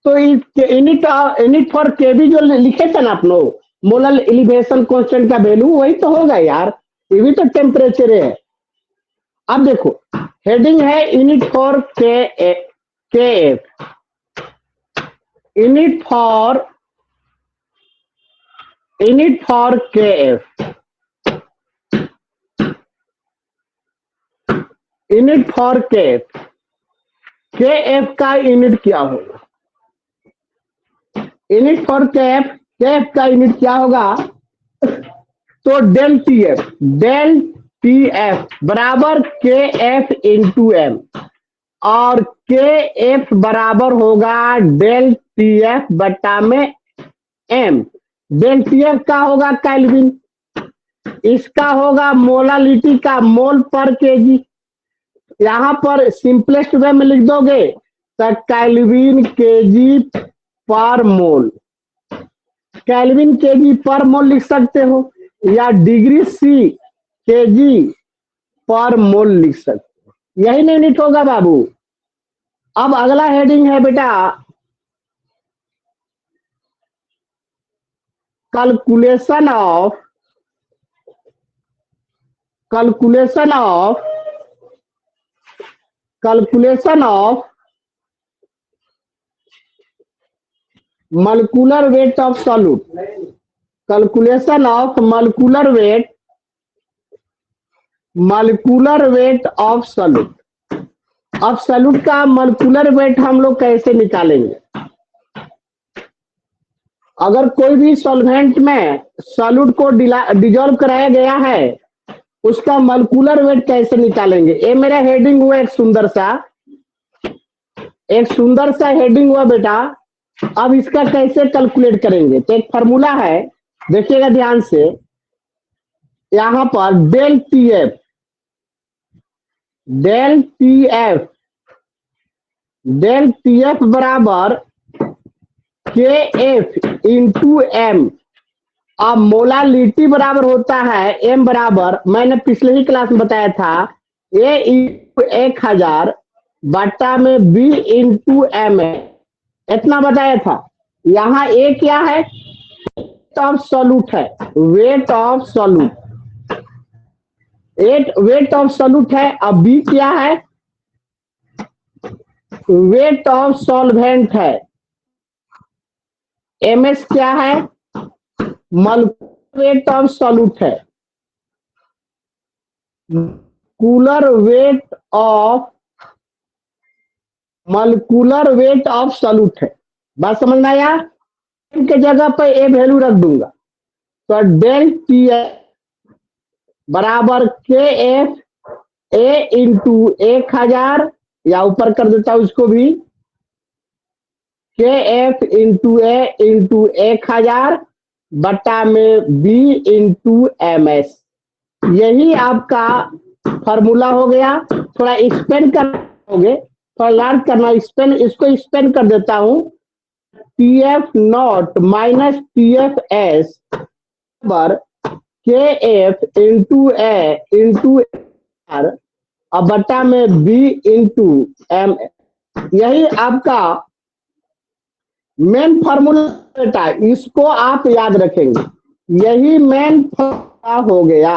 तो यूनिट फॉर के भी जो लिखे थे ना आप लोग, मोलर एलिवेशन कांस्टेंट का वैल्यू वही तो होगा यार, ये भी तो टेम्परेचर है। अब देखो, हेडिंग है यूनिट फॉर के एफ, यूनिट फॉर के एफ। यूनिट फॉर के एफ का यूनिट क्या होगा? यूनिट फॉर के एफ का यूनिट क्या होगा? तो डेल टी एफ बराबर के एफ इंटू एम, और के एफ बराबर होगा डेल टी एफ बटा में एम। डेल टी एफ का होगा केल्विन, इसका होगा मोलालिटी का मोल पर केजी। यहां पर सिंपलेस्ट वे में लिख दोगे तो केल्विन केजी पर मोल, केल्विन केजी पर मोल लिख सकते हो, या डिग्री सी केजी पर मोल लिख सकते हो। यही नहीं यूनिट होगा बाबू। अब अगला हेडिंग है बेटा calculation of calculation of calculation of molecular weight of solute, calculation of molecular weight of solute। अब सॉल्यूट का मोलिकुलर वेट हम लोग कैसे निकालेंगे? अगर कोई भी सॉल्वेंट में सॉल्यूट को डिजोल्व कराया गया है, उसका मोलिकुलर वेट कैसे निकालेंगे? ये मेरा हेडिंग हुआ एक सुंदर सा हेडिंग हुआ बेटा। अब इसका कैसे कैलकुलेट करेंगे? तो एक फॉर्मूला है, देखिएगा ध्यान से। यहां पर डेल टी एफ बराबर के एफ इंटू एम। अब मोलालिटी बराबर होता है एम बराबर, मैंने पिछले ही क्लास में बताया था, ए इंटू 1000 बटा में बी इंटू एम है, इतना बताया था। यहाँ ए क्या है? वेट ऑफ सॉल्यूट है, वेट ऑफ सॉल्यूट है। अब बी क्या है? वेट ऑफ सॉल्वेंट है। एम एस क्या है? मोलिकुलर वेट ऑफ सॉल्यूट है, मोलिकुलर वेट ऑफ सॉल्यूट है। बात समझ में आया? के जगह पर ए वैल्यू रख दूंगा, तो डेल टी एफ बराबर के एफ ए इंटू 1000, या ऊपर कर देता हूं इसको भी, के एफ इंटू ए इंटू 1000 बटा में बी इंटू एम एस। यही आपका फॉर्मूला हो गया। थोड़ा एक्सपेंड करोगे, थोड़ा लार्ज करना, इसको एक्सपेंड कर देता हूं। T F not minus T F S बराबर K F into A into R, अब बटा में बी इंटू एम। यही आपका मेन फॉर्मूला बेटा, इसको आप याद रखेंगे। यही मेन फॉर्मूला हो गया,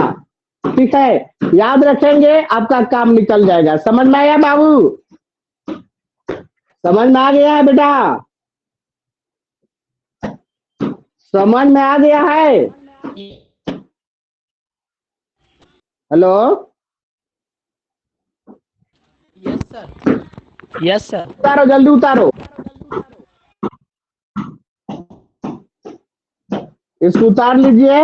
ठीक है? याद रखेंगे, आपका काम निकल जाएगा। समझ में आया बाबू? समझ में आ गया है बेटा? समझ में आ गया है? Hello, yes sir. उतारो, जल्दी उतारो, इसको उतार लीजिए।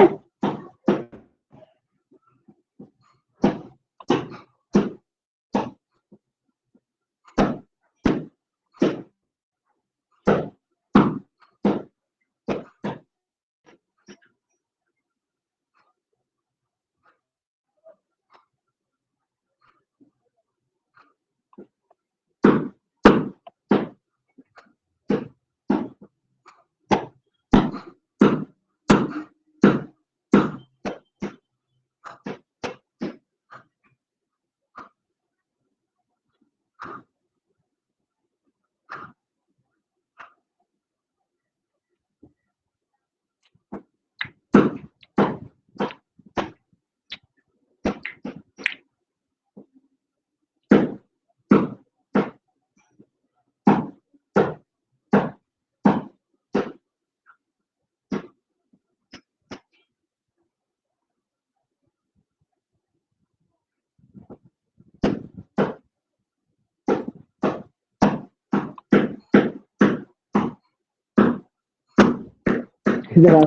जरा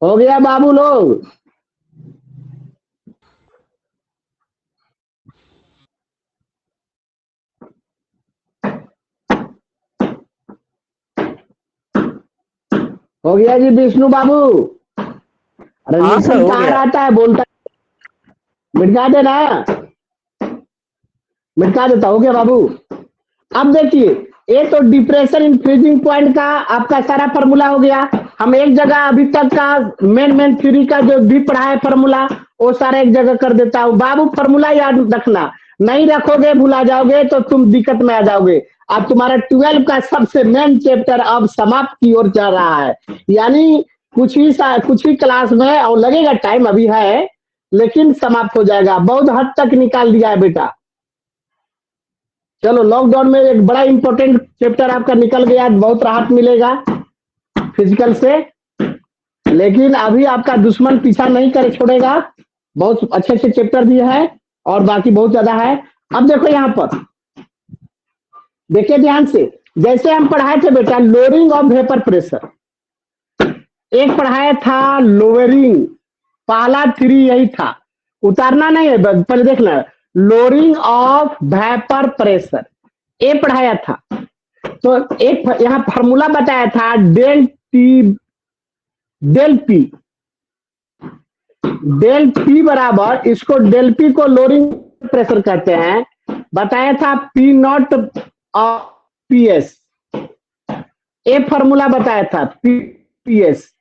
हो गया बाबू लोग। हो गया जी विष्णु बाबू। अरे हाँ सर, निखिल हो कहाँ गया। रहता है, बोलता मिटा देना, मिटा देता। हो गया बाबू। अब देखिए, ये तो डिप्रेशन इन फ्रीजिंग पॉइंट का आपका सारा फार्मूला हो गया। हम एक जगह अभी तक का मेन थ्योरी का जो भी पढ़ा है फार्मूला, वो सारा एक जगह कर देता हूँ। बाबू फार्मूला याद रखना, नहीं रखोगे भुला जाओगे तो तुम दिक्कत में आ जाओगे। अब तुम्हारा 12 का सबसे मेन चैप्टर अब समाप्त की ओर चल रहा है, यानी कुछ ही क्लास में, और लगेगा टाइम अभी है, लेकिन समाप्त हो जाएगा। बहुत हद तक निकाल दिया है बेटा। चलो, लॉकडाउन में एक बड़ा इंपॉर्टेंट चैप्टर आपका निकल गया, बहुत राहत मिलेगा फिजिकल से। लेकिन अभी आपका दुश्मन पीछा नहीं कर छोड़ेगा, बहुत अच्छे अच्छे चैप्टर भी है और बाकी बहुत ज्यादा है। अब देखो यहाँ पर, देखिए ध्यान से, जैसे हम पढ़ाए थे बेटा लोअरिंग ऑफ वेपर प्रेशर, एक पढ़ाया था लोअरिंग, पहला 3 यही था, उतारना नहीं है, पहले देखना। लोअरिंग ऑफ वेपर प्रेशर ये पढ़ाया था। तो एक यहाँ फार्मूला बताया था डेल पी बराबर, इसको डेल पी को लोअरिंग प्रेशर कहते हैं, बताया था P not of P S. ये फार्मूला बताया था P S,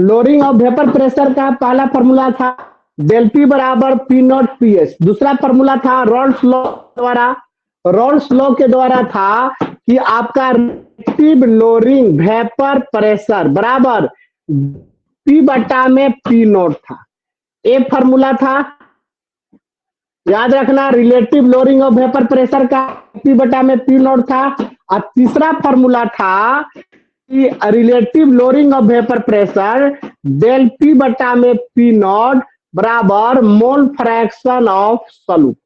lowering of vapour pressure का पहला फार्मूला था डेल पी बराबर पी नॉट पी एस। दूसरा फार्मूला था रॉल्स लॉ के द्वारा था कि आपका रिलेटिव लोअरिंग वेपर प्रेशर बराबर पी बटा में पी नॉट था। एक फार्मूला था, याद रखना, relative lowering of vapour pressure का पी बटा में पी नॉट था। और तीसरा फार्मूला था कि relative lowering of vapour pressure del P बटा में पी नॉट बराबर मोल फ्रैक्शन ऑफ सॉल्यूट।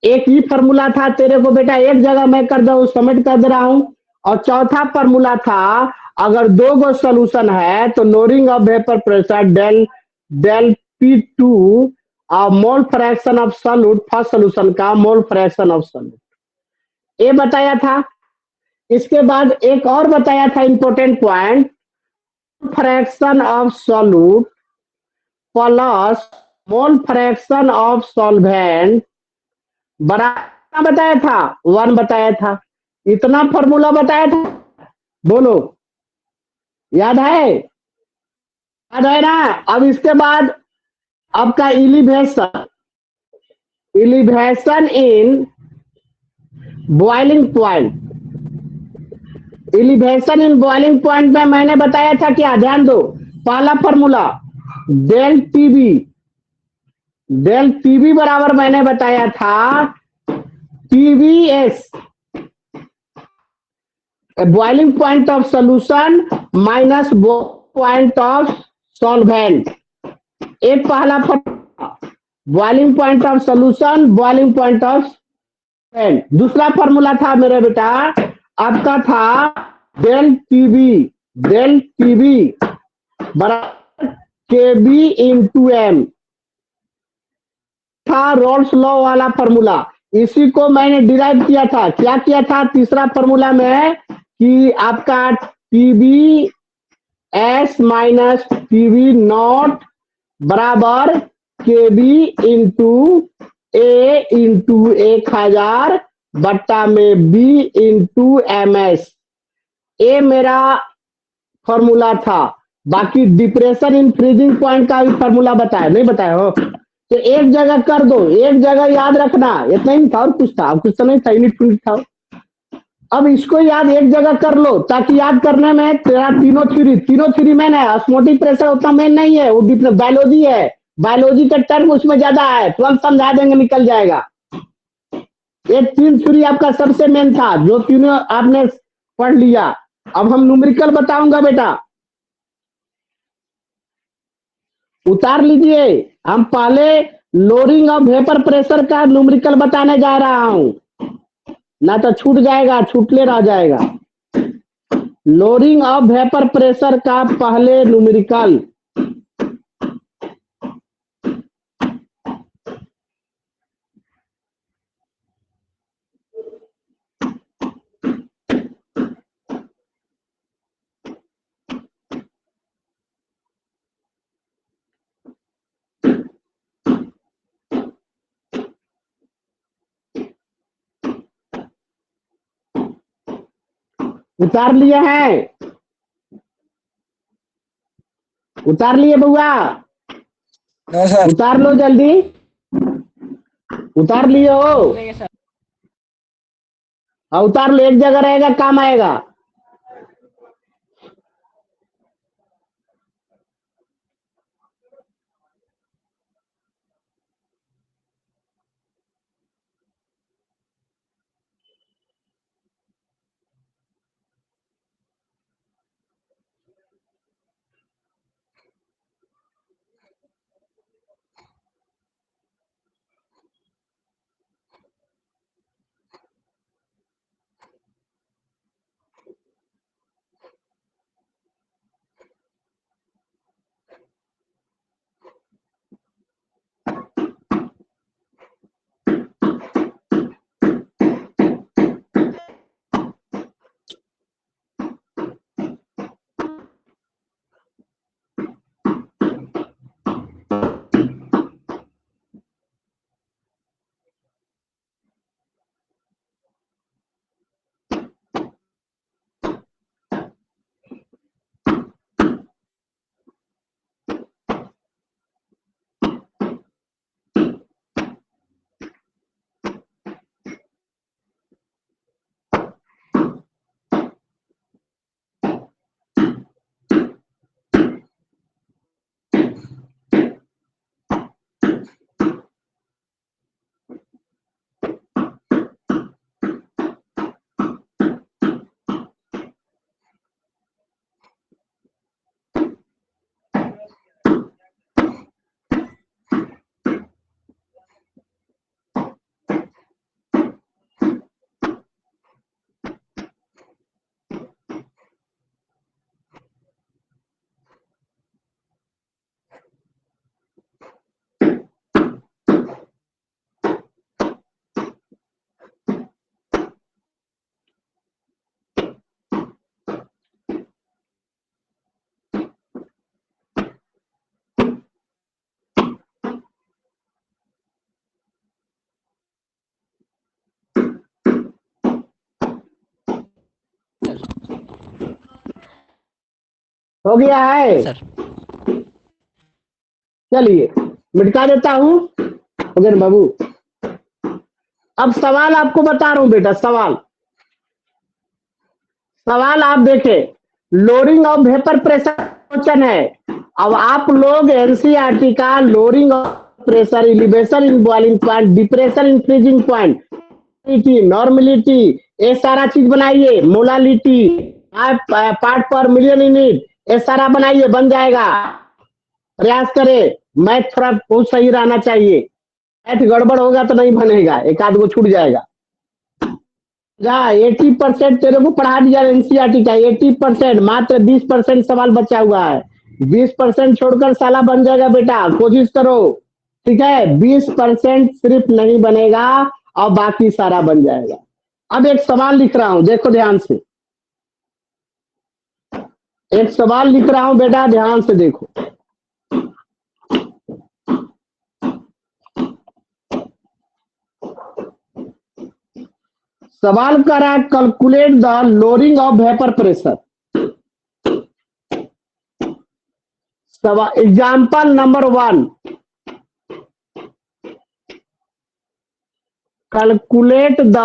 एक ही फार्मूला था तेरे को बेटा, एक जगह मैं कर दू सबमिट कर दे रहा हूं। और चौथा फार्मूला था, अगर 2 गो सोल्यूशन है तो lowering of vapour pressure del P two और mole fraction of solute, first solution का मोल फ्रैक्शन ऑफ सॉल्यूट, ये बताया था। इसके बाद एक और बताया था important point, fraction of solute plus mole fraction of solvent बराबर बताया था 1 बताया था। इतना फॉर्मूला बताया था, बोलो याद है? याद है ना? अब इसके बाद आपका elevation in boiling point, elevation in boiling point में मैंने बताया था क्या, ध्यान दो। पहला फॉर्मूला डेल टीबी बराबर मैंने बताया था TVS, boiling point of solution minus point of solvent. एक पहला formula boiling point of solution, boiling point of solvent. दूसरा फॉर्मूला था मेरे बेटा आपका था डेल टीबी बराबर केबी इंटू एम था, रॉल्स लॉ वाला फॉर्मूला। इसी को मैंने डिराइव किया था। क्या किया था तीसरा फॉर्मूला में कि आपका TB S minus TB not बराबर केबी इंटू ए इंटू 1000 बट्टा में बी इंटू एम एस। ये मेरा फॉर्मूला था। बाकी डिप्रेशन इन फ्रीजिंग पॉइंट का भी फॉर्मूला बताया, नहीं बताया हो तो एक जगह कर दो, एक जगह याद रखना। इतना ही था और कुछ था, कुछ तो नहीं था, यूनिट था। अब इसको याद एक जगह कर लो, ताकि याद करने में तेरा तीनों थ्योरी मेन है। ऑस्मोटिक प्रेशर उतना मेन नहीं है, वो बायोलॉजी है, बायोलॉजी का टर्म उसमें ज्यादा है, तुरंत समझा देंगे, निकल जाएगा। ये 3 थ्योरी आपका सबसे मेन था, जो तीनों आपने पढ़ लिया। अब हम न्यूमेरिकल बताऊंगा बेटा। उतार लीजिए। हम पहले लोअरिंग ऑफ वेपर प्रेशर का न्यूमेरिकल बताने जा रहा हूं, ना तो छूट जाएगा, छूटले रह जाएगा। लोअरिंग ऑफ वेपर प्रेशर का पहले न्यूमेरिकल। उतार लिए हैं? उतार लिए बउआ? No sir. उतार लो जल्दी। उतार लिए हो? देंगे सर। हाँ उतार लो, एक जगह रहेगा, काम आएगा। हो गया है? सर चलिए मिटका देता हूं। हो गया ना बाबू? अब सवाल आपको बता रहा हूं बेटा, सवाल सवाल आप देखें। Lowering of vapour pressure question है। अब आप लोग एनसीईआरटी का lowering of pressure, elevation in boiling point, depression in freezing point, normality, ये सारा चीज बनाइए। मोलालिटी, पार्ट पर मिलियन यूनिट, ये सारा बनाइए, बन जाएगा। प्रयास करें। मैथ थोड़ा बहुत सही रहना चाहिए। मैथ गड़बड़ होगा तो नहीं बनेगा, एक आध गो छूट जाएगा। 80% तेरे को पढ़ा दिया एनसीईआरटी का, 80%, मात्र 20% सवाल बचा हुआ है। 20% छोड़कर साला बन जाएगा बेटा, कोशिश करो। ठीक है, 20% सिर्फ नहीं बनेगा और बाकी सारा बन जाएगा। अब एक सवाल लिख रहा हूं, देखो ध्यान से। एक सवाल लिख रहा हूं बेटा, ध्यान से देखो। सवाल कर रहा है, calculate the lowering of vapour pressure. Example number 1, calculate the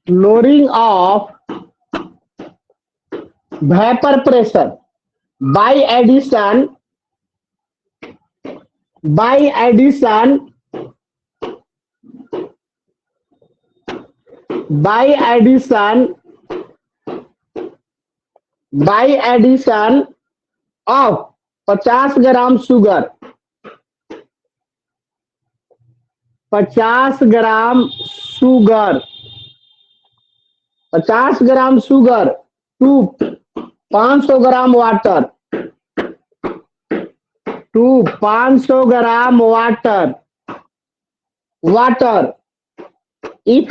lowering of vapour pressure by addition by addition by addition of 50 gram sugar, 50 gram sugar, 50 gram sugar to 500 gram water, to 500 gram water, water if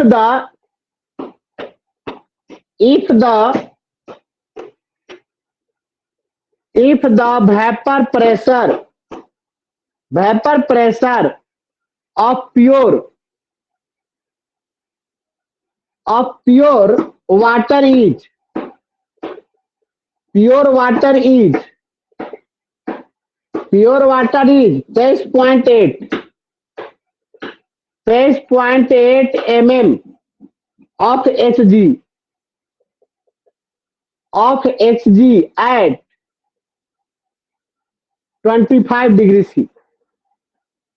the vapor pressure of pure water is 23.8 mm of Hg at 25 degree C,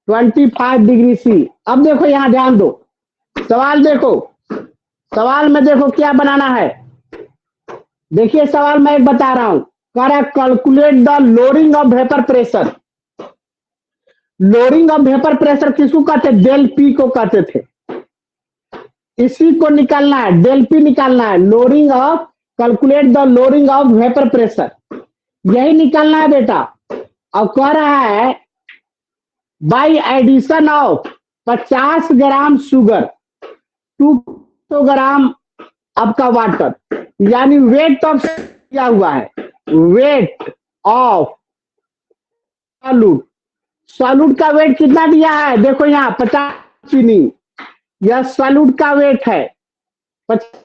25 degree C। अब देखो यहां ध्यान दो, सवाल देखो, सवाल में देखो क्या बनाना है। देखिए सवाल मैं एक बता रहा हूं, कह रहा है calculate the lowering of vapour pressure. Lowering of vapour pressure किसको कहते हैं? डेल पी को कहते थे। इसी को निकालना है, डेल पी निकालना है। Lowering of, calculate the lowering of vapour pressure, यही निकालना है बेटा। अब कह रहा है by addition of 50 gram sugar 200 gram आपका वाटर, यानी वेट ऑफ क्या हुआ है, वेट ऑफ सॉल्यूट। सॉल्यूट का वेट कितना दिया है? देखो यहाँ 50 चीनी, यह सॉल्यूट का वेट है 50।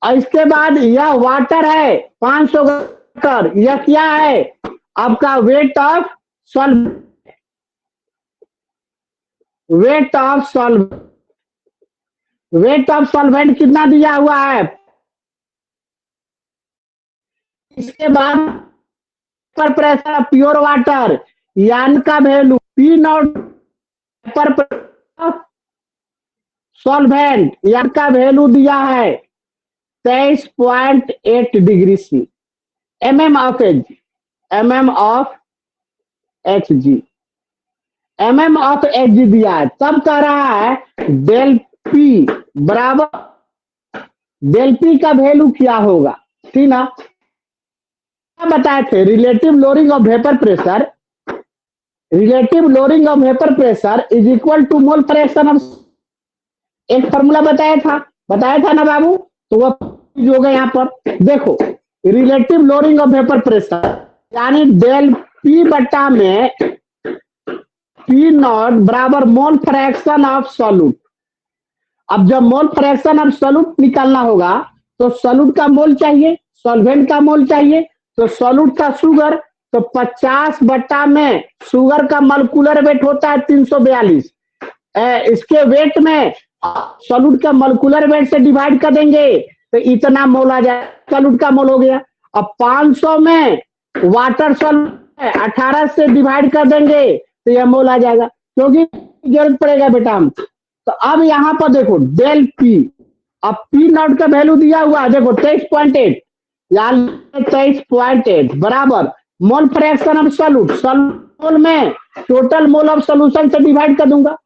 और इसके बाद यह वाटर है 500 वाटर, यह क्या है आपका weight of solvent, weight of solvent, weight of solvent कितना दिया हुआ है। इसके बाद पर प्रेशर प्योर वाटर, यान का वैल्यू पी नॉट पर सॉल्वेंट, यान का वैल्यू दिया है 23.8 degree C, mm of H, mm of H G, mm of H G दिया है। तब कह रहा है डेल पी बराबर, डेल पी का वैल्यू क्या होगा, ठीक ना। बताए थे relative lowering of vapour pressure, relative lowering of vapour pressure is equal to mole fraction of, एक फॉर्मूला बताया था ना बाबू, तो वह हो गया यहाँ पर। देखो relative lowering of vapour pressure यानी डेल पी बटा में पी नॉट बराबर मोल फ्रैक्शन ऑफ सॉल्यूट। अब जब मोल फ्रैक्शन ऑफ सॉल्यूट निकालना होगा तो सॉल्यूट का मोल चाहिए, सॉल्वेंट का मोल चाहिए, तो सॉल्यूट का शुगर, तो 50 बटा में शुगर का मॉलिक्यूलर वेट होता है 342, इसके वेट में सॉल्यूट का मॉलिक्यूलर वेट से डिवाइड कर देंगे तो इतना मोल आ जाए, सॉल्यूट का मोल हो गया। अब 500 में वाटर सॉल्यूट 18 से डिवाइड कर देंगे तो यह मोल आ जाएगा, क्योंकि जरूरत पड़ेगा बेटा हम। तो अब यहाँ पर देखो डेल पी, अब पी नॉट का वैल्यू दिया हुआ है, देखो 23.8, यानी 23.8 बराबर मोल फ्रैक्शन ऑफ सॉल्यूट, मोल में टोटल मोल ऑफ सॉल्यूशन से डिवाइड कर दूंगा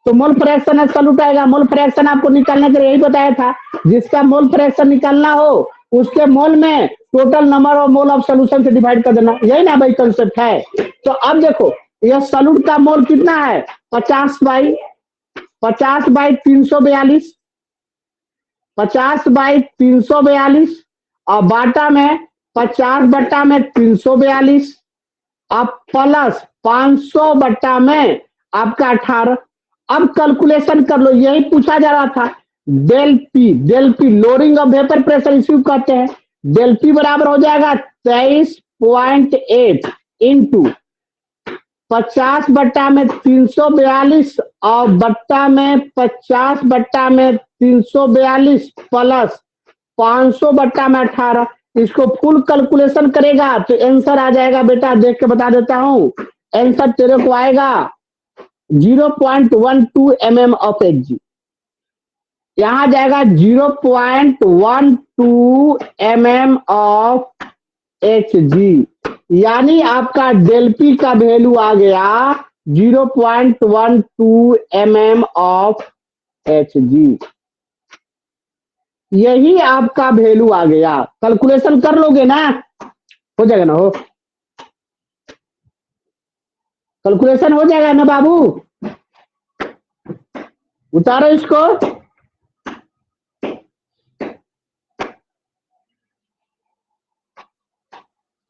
तो मोल फ्रैक्शन ऑफ सॉल्यूट आएगा। मोल फ्रैक्शन आपको निकालने के लिए यही बताया था, जिसका मोल फ्रैक्शन निकालना हो उसके मोल में total number of mole of solution से डिवाइड कर देना, यही ना भाई कंसेप्ट है। तो अब देखो यह सॉल्यूट का मोल कितना है, 50 बाई 342, 50 बाई 342 और बाटा में 50 बट्टा में 342, अब प्लस 500 बट्टा में आपका 18। अब कैलकुलेशन कर लो, यही पूछा जा रहा था। Del P lowering of vapour pressure इसी को कहते हैं। डेल पी बराबर हो जाएगा 23.8 इंटू 50 बट्टा में 342 और बट्टा में 50 बट्टा में 342 प्लस 500 बट्टा में 18, इसको फुल कैलकुलेशन करेगा तो आंसर आ जाएगा बेटा, देख के बता देता हूं। आंसर तेरे को आएगा 0.12 mm ऑफ एच जी, यहाँ जाएगा 0.12 mm ऑफ Hg, यानी आपका डेल पी का वैल्यू आ गया 0.12 mm ऑफ Hg। यही आपका वैल्यू आ गया। कैलकुलेशन कर लोगे ना, हो जाएगा ना, हो कैलकुलेशन हो जाएगा ना बाबू। उतारो इसको।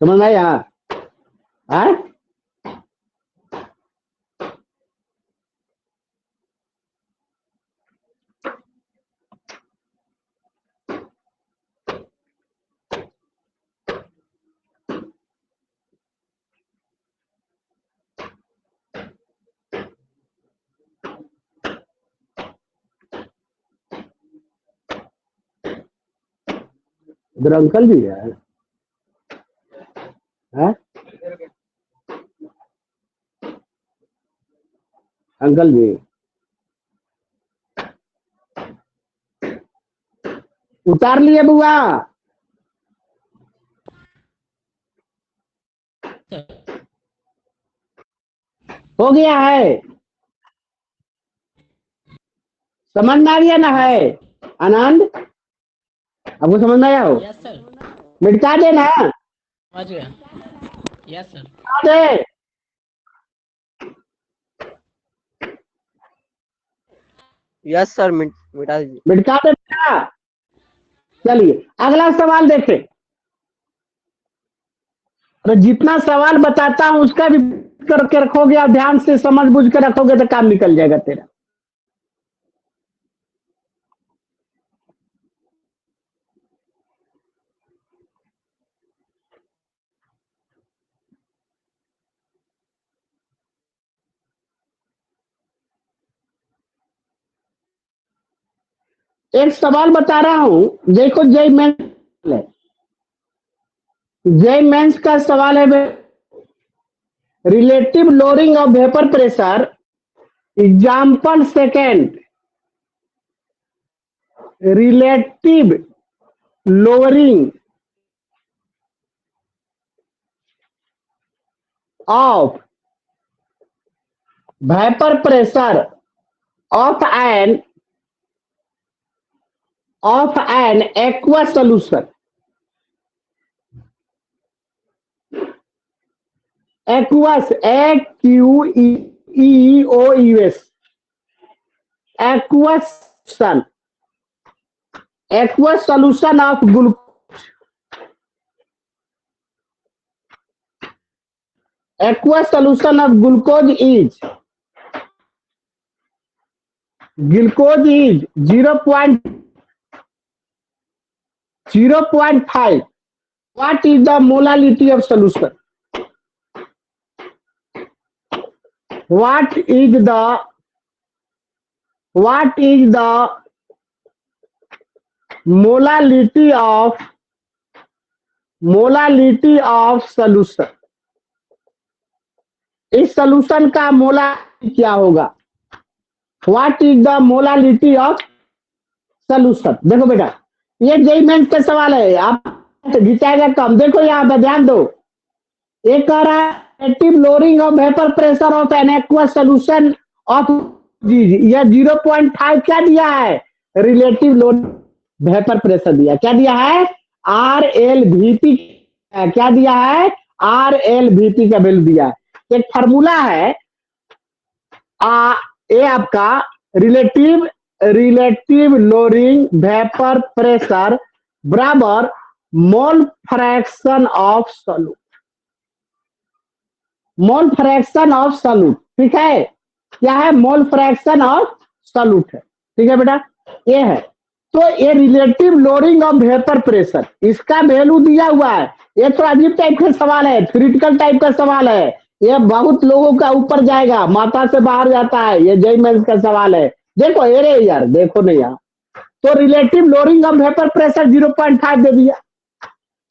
समझ में आया? हाँ? इधर अंकल भी है। हाँ? अंकल भी उतार लिए बुआ। हो गया है, समझ में आ गया ना है आनंद? आपको समझ में आया हो? यस सर, मिटा देना, समझ गया। Yes sir. दे। यस सर, मिटा दीजिए। मिटा दे बेटा। चलिए अगला सवाल देखें। तो जितना सवाल बताता हूं उसका भी करके रखोगे और ध्यान से समझ बुझ के रखोगे तो काम निकल जाएगा तेरा। एक सवाल बता रहा हूं, देखो जय मेंस है। जय मेंस का सवाल है, relative lowering of vapour pressure, example second. Relative lowering of vapour pressure of an aqueous solution। aqueous, AQUEOUS, aqueous solution of glucose, aqueous solution of glucose is 0.5. What is the molality of solution? What is the molality of solution? इस solution का molality क्या होगा? What is the molality of solution? देखो बेटा, ये JEE mains का सवाल है, आप घिंचाएगा कम। देखो यहाँ पे ध्यान दो, ये कह रहा है relative lowering of vapour pressure of an aqueous solution of जी, यह 0.5 क्या दिया है? रिलेटिव लोअरिंग वेपर प्रेशर दिया। क्या दिया है? RLVP। क्या दिया है? RLVP का वैल्यू दिया है। एक फार्मूला है, ये आपका रिलेटिव लोअरिंग वेपर प्रेशर बराबर मोल fraction of solute. Mole fraction of solute, ठीक है? क्या है? मोल फ्रैक्शन ऑफ सॉल्यूट है, ठीक है बेटा? ये है। तो ये relative lowering of vapour pressure, इसका वैल्यू दिया हुआ है। ये तो अजीब टाइप का सवाल है, थ्योरेटिकल टाइप का सवाल है। ये बहुत लोगों का ऊपर जाएगा, माथा से बाहर जाता है। ये जेईई मेंस का सवाल है। देखो अरे यार, देखो नहीं यार। तो relative lowering of vapour pressure 0.5 दे दिया,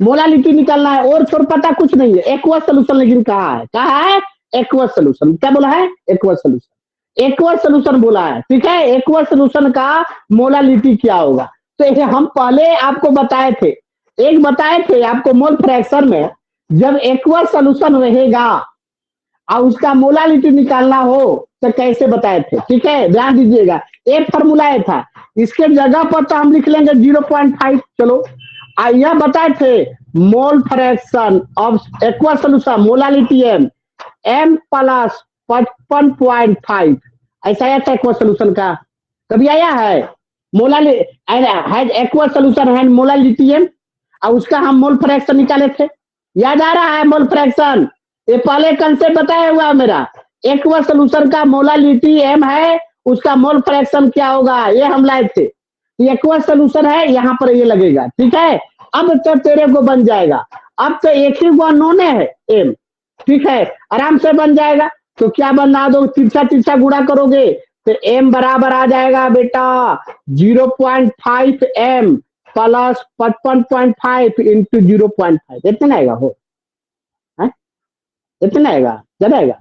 मोलालिटी निकालना है, और छोड़ पता कुछ नहीं है। एक्वस सोल्यूशन, लेकिन कहा है? Aqueous solution. क्या बोला है? Aqueous solution. एक्वा सोल्यूशन बोला है, ठीक है। एक्वा सोल्यूशन का मोलालिटी क्या होगा, तो ये हम पहले आपको बताए थे, एक बताए थे आपको मोल फ्रैक्शन में, जब एक्वा सोल्यूशन रहेगा और उसका मोलालिटी निकालना हो तो कैसे बताए थे, ठीक है, ध्यान दीजिएगा। एक फॉर्मूला ये था, इसके जगह पर तो हम लिख लेंगे 0.5। चलो यह बताए थे mole fraction of aqua solution molality M, M plus 55.5, ऐसा आया था एक्वा सोल्यूशन का, कभी आया है? मोलालिटी एक्वा सोल्यूशन है मोलालिटी एम, और उसका हम मोल फ्रैक्शन निकाले थे, याद आ रहा है? मोल फ्रैक्शन ये पहले कंसेप्ट बताया हुआ है मेरा। एक्वा सोल्यूशन का मोलालिटी एम है, उसका मोल फ्रैक्शन क्या होगा ये हम लाए थे। एक्वा सोल्यूशन है, यहाँ पर ये लगेगा, ठीक है। अब तो तेरे को बन जाएगा, अब तो एक ही वो नोने है एम, ठीक है, आराम से बन जाएगा। तो क्या बना दो, तिरछा तिरछा गुणा करोगे तो एम बराबर आ जाएगा बेटा 0.5 एम प्लस 55.5 इंटू 0.5, इतना आएगा हो, इतना आएगा, ज्यादा आएगा,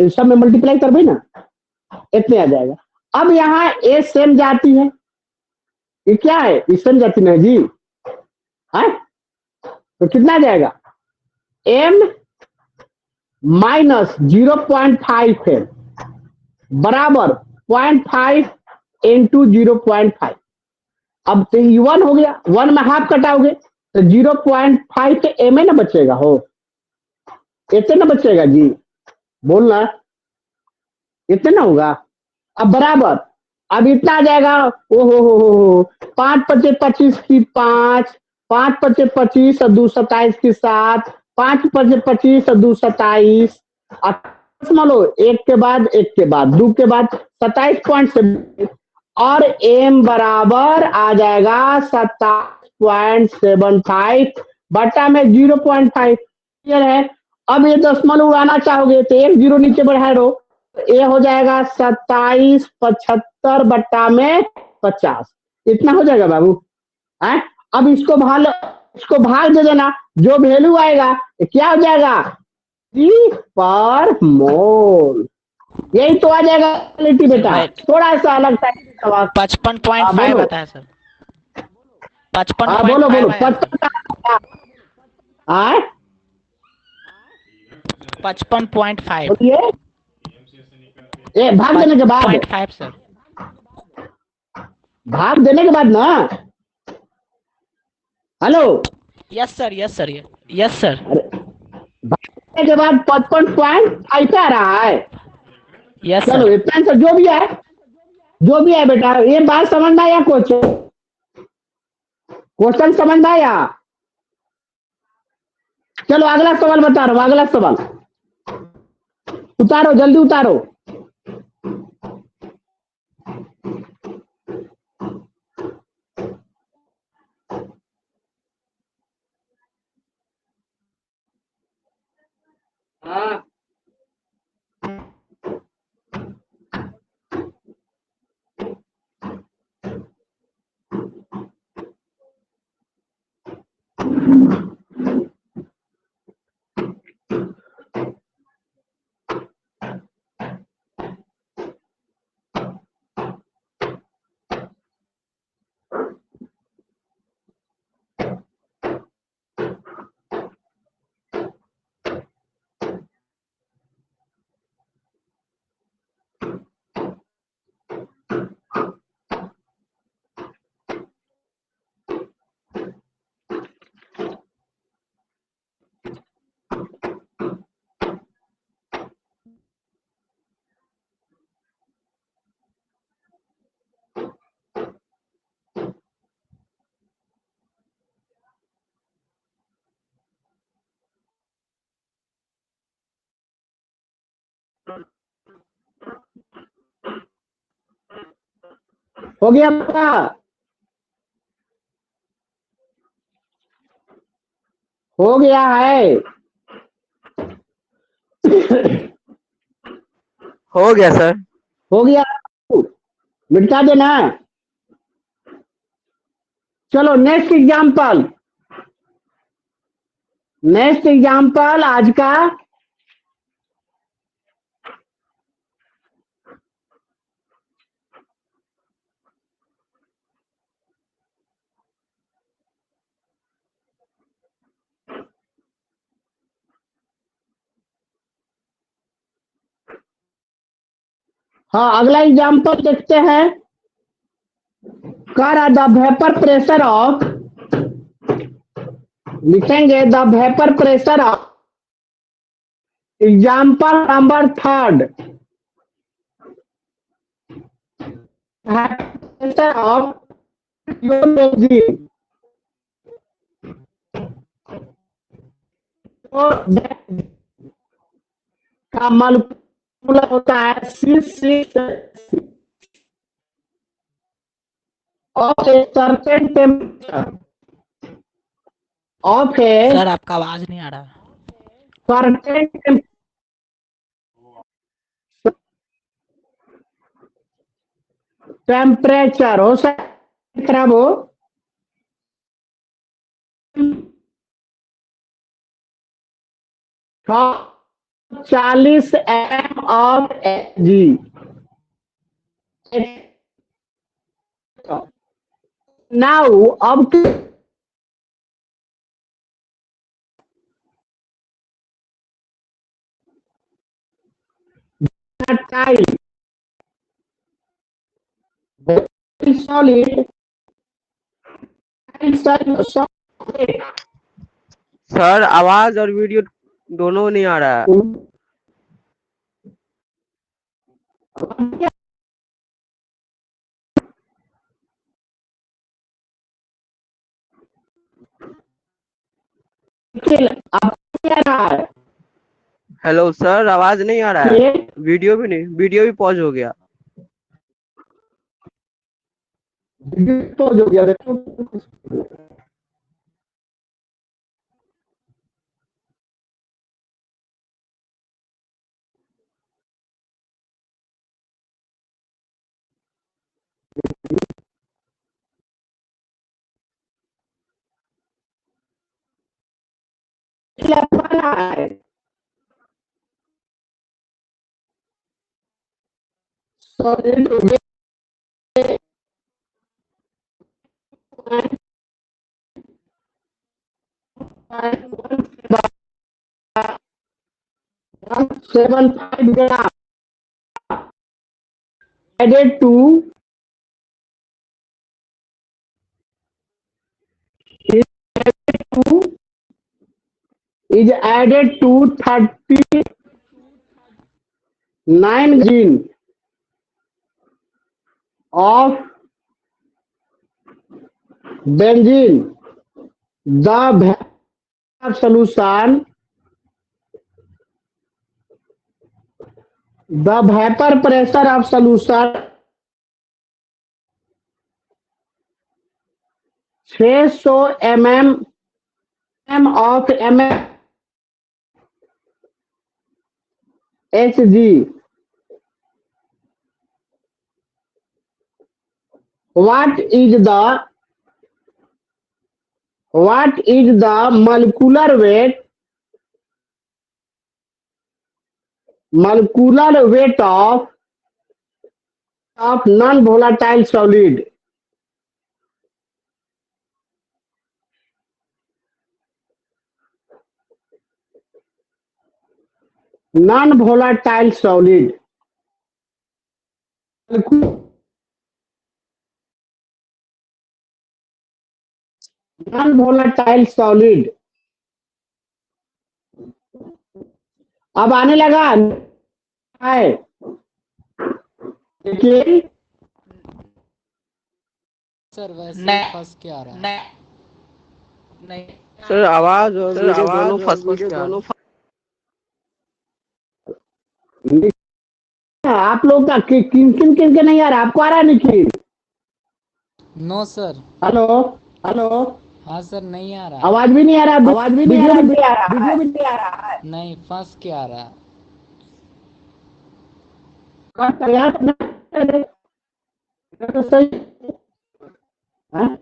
सब में मल्टीप्लाई कर भाई ना, इतने आ जाएगा। अब यहाँ ए सेम जाती है, ये क्या है, ये सेम जाती है जी, है तो कितना आ जाएगा, एम माइनस 0.5 एम बराबर 0.5 इंटू 0.5। अब तो ये 1 हो गया, 1 में हाफ कटाओगे तो 0.5 एम ना बचेगा हो, इतना बचेगा जी, बोलना इतना होगा। अब बराबर, अब इतना आ जाएगा, ओ हो 5 पचे 25 की 5, 5 पचे 25 और 2 27 की 7, 5 पचे 25 और 2 27, मान लो एक के बाद एक के बाद दो के बाद 27.7, और एम बराबर आ जाएगा 27.75 बटा में 0.5, क्लियर है। अब ये दशमलव उड़ाना चाहोगे तो एक जीरो नीचे बढ़ा दो, ये हो जाएगा 2775 बट्टा में 50, इतना हो जाएगा बाबू, है। अब इसको भाग दे देना, जो वैल्यू आएगा क्या हो जाएगा, टी पर मोल, यही तो आ जाएगा क्वालिटी बेटा। थोड़ा सा अलग था सवाल, 55.5 बताया सर, 55.5 बोलो बोलो, आया सर। 55.5 बोलिए, ये भाग देने के बाद, 0.5 सर, भाग देने के बाद ना, hello, yes sir yes sir yes sir, भाग देने के बाद 55.5 आ रहा है, यस चलो सर। इतना आंसर जो भी है, जो भी है बेटा, ये बात समझ में आया, क्वेश्चन समझ में आया? चलो अगला सवाल बता रहा हूं, अगला सवाल उतारो, जल्दी उतारो। हो गया बेटा, हो गया है, हो गया सर। हो गया, मिटा देना। चलो नेक्स्ट एग्जाम्पल, नेक्स्ट एग्जाम्पल आज का हाँ, अगला एग्जाम्पल देखते हैं। कर द वेपर प्रेशर ऑफ, लिखेंगे the vapour pressure of, example number third, pressure of benzene. तो का मालिक्यूल होता है C6 of a certain temperature of a sir आपका आवाज नहीं आ रहा। certain टेम्परेचर हो सकता है वो 40 एम ऑफ जी। नाउ अब टाइम सॉलिड सर आवाज और वीडियो दोनों नहीं आ रहा है। अब क्या रहा है? हेलो सर, आवाज नहीं आ रहा है, वीडियो भी नहीं, वीडियो भी पॉज हो गया। तो जो गया देखो क्या बना है। Solid weight 175 gram added to is added to 39 gene of benzene. The vapor solution, the vapor pressure of solution 600 mm of Hg. What is the molecular weight of non-volatile solid? Non-volatile solid. Non-volatile solid. अब आने लगा है, लेकिन sir वैसे नहीं फंस क्या रहा है? नहीं नहीं सर आवाज और वीडियो दोनों फंस फंस के आ रहा है। आप लोग का किन किन किन के नहीं आ रहा, आपको आ रहा है Nikhil? No sir. Hello hello, हाँ सर, नहीं आ रहा है। आवाज भी नहीं आ रहा, आवाज भी नहीं आ रहा, वीडियो भी नहीं आ रहा है। नहीं, फंस क्या रहा है? तो सही हाँ?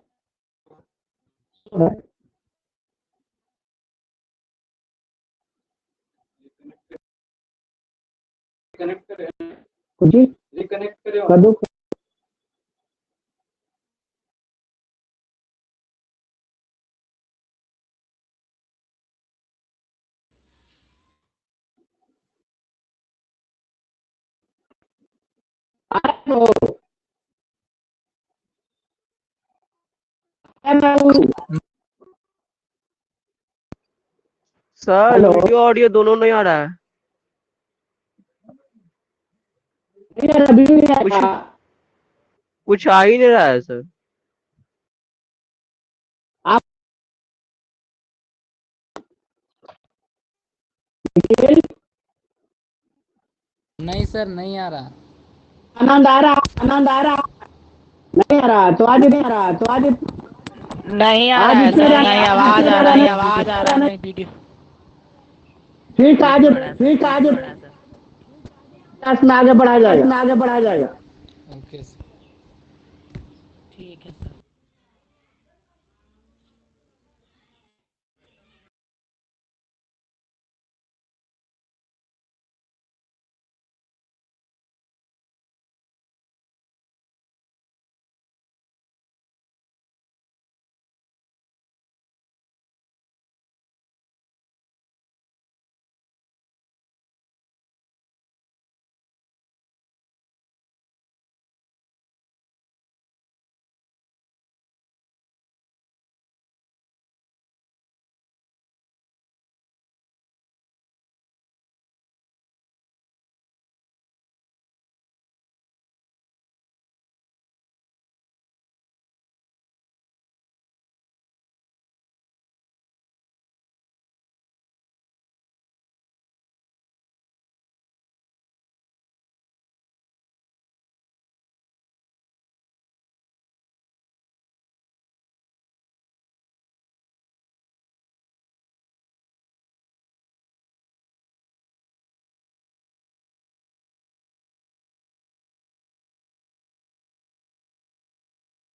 कुछ कर दो। Hello sir hello. Video audio दोनों नहीं आ रहा है। अभी नहीं कुछ आया। कुछ आ ही नहीं रहा है सर। नहीं सर नहीं आ रहा। आनंद आ रहा, आनंद आ रहा, नहीं आ रहा तो आज नहीं आ रहा तो आज नहीं आ आज रहा है इतने सर, रहना, नहीं आज आवाज इतने आ रहा रहना, है, आवाज आ रहा है वीडियो। ठीक है आज, ठीक है आज सर क्लास में आगे बढ़ाया जाएगा, आगे बढ़ाया जाएगा। Okay sir.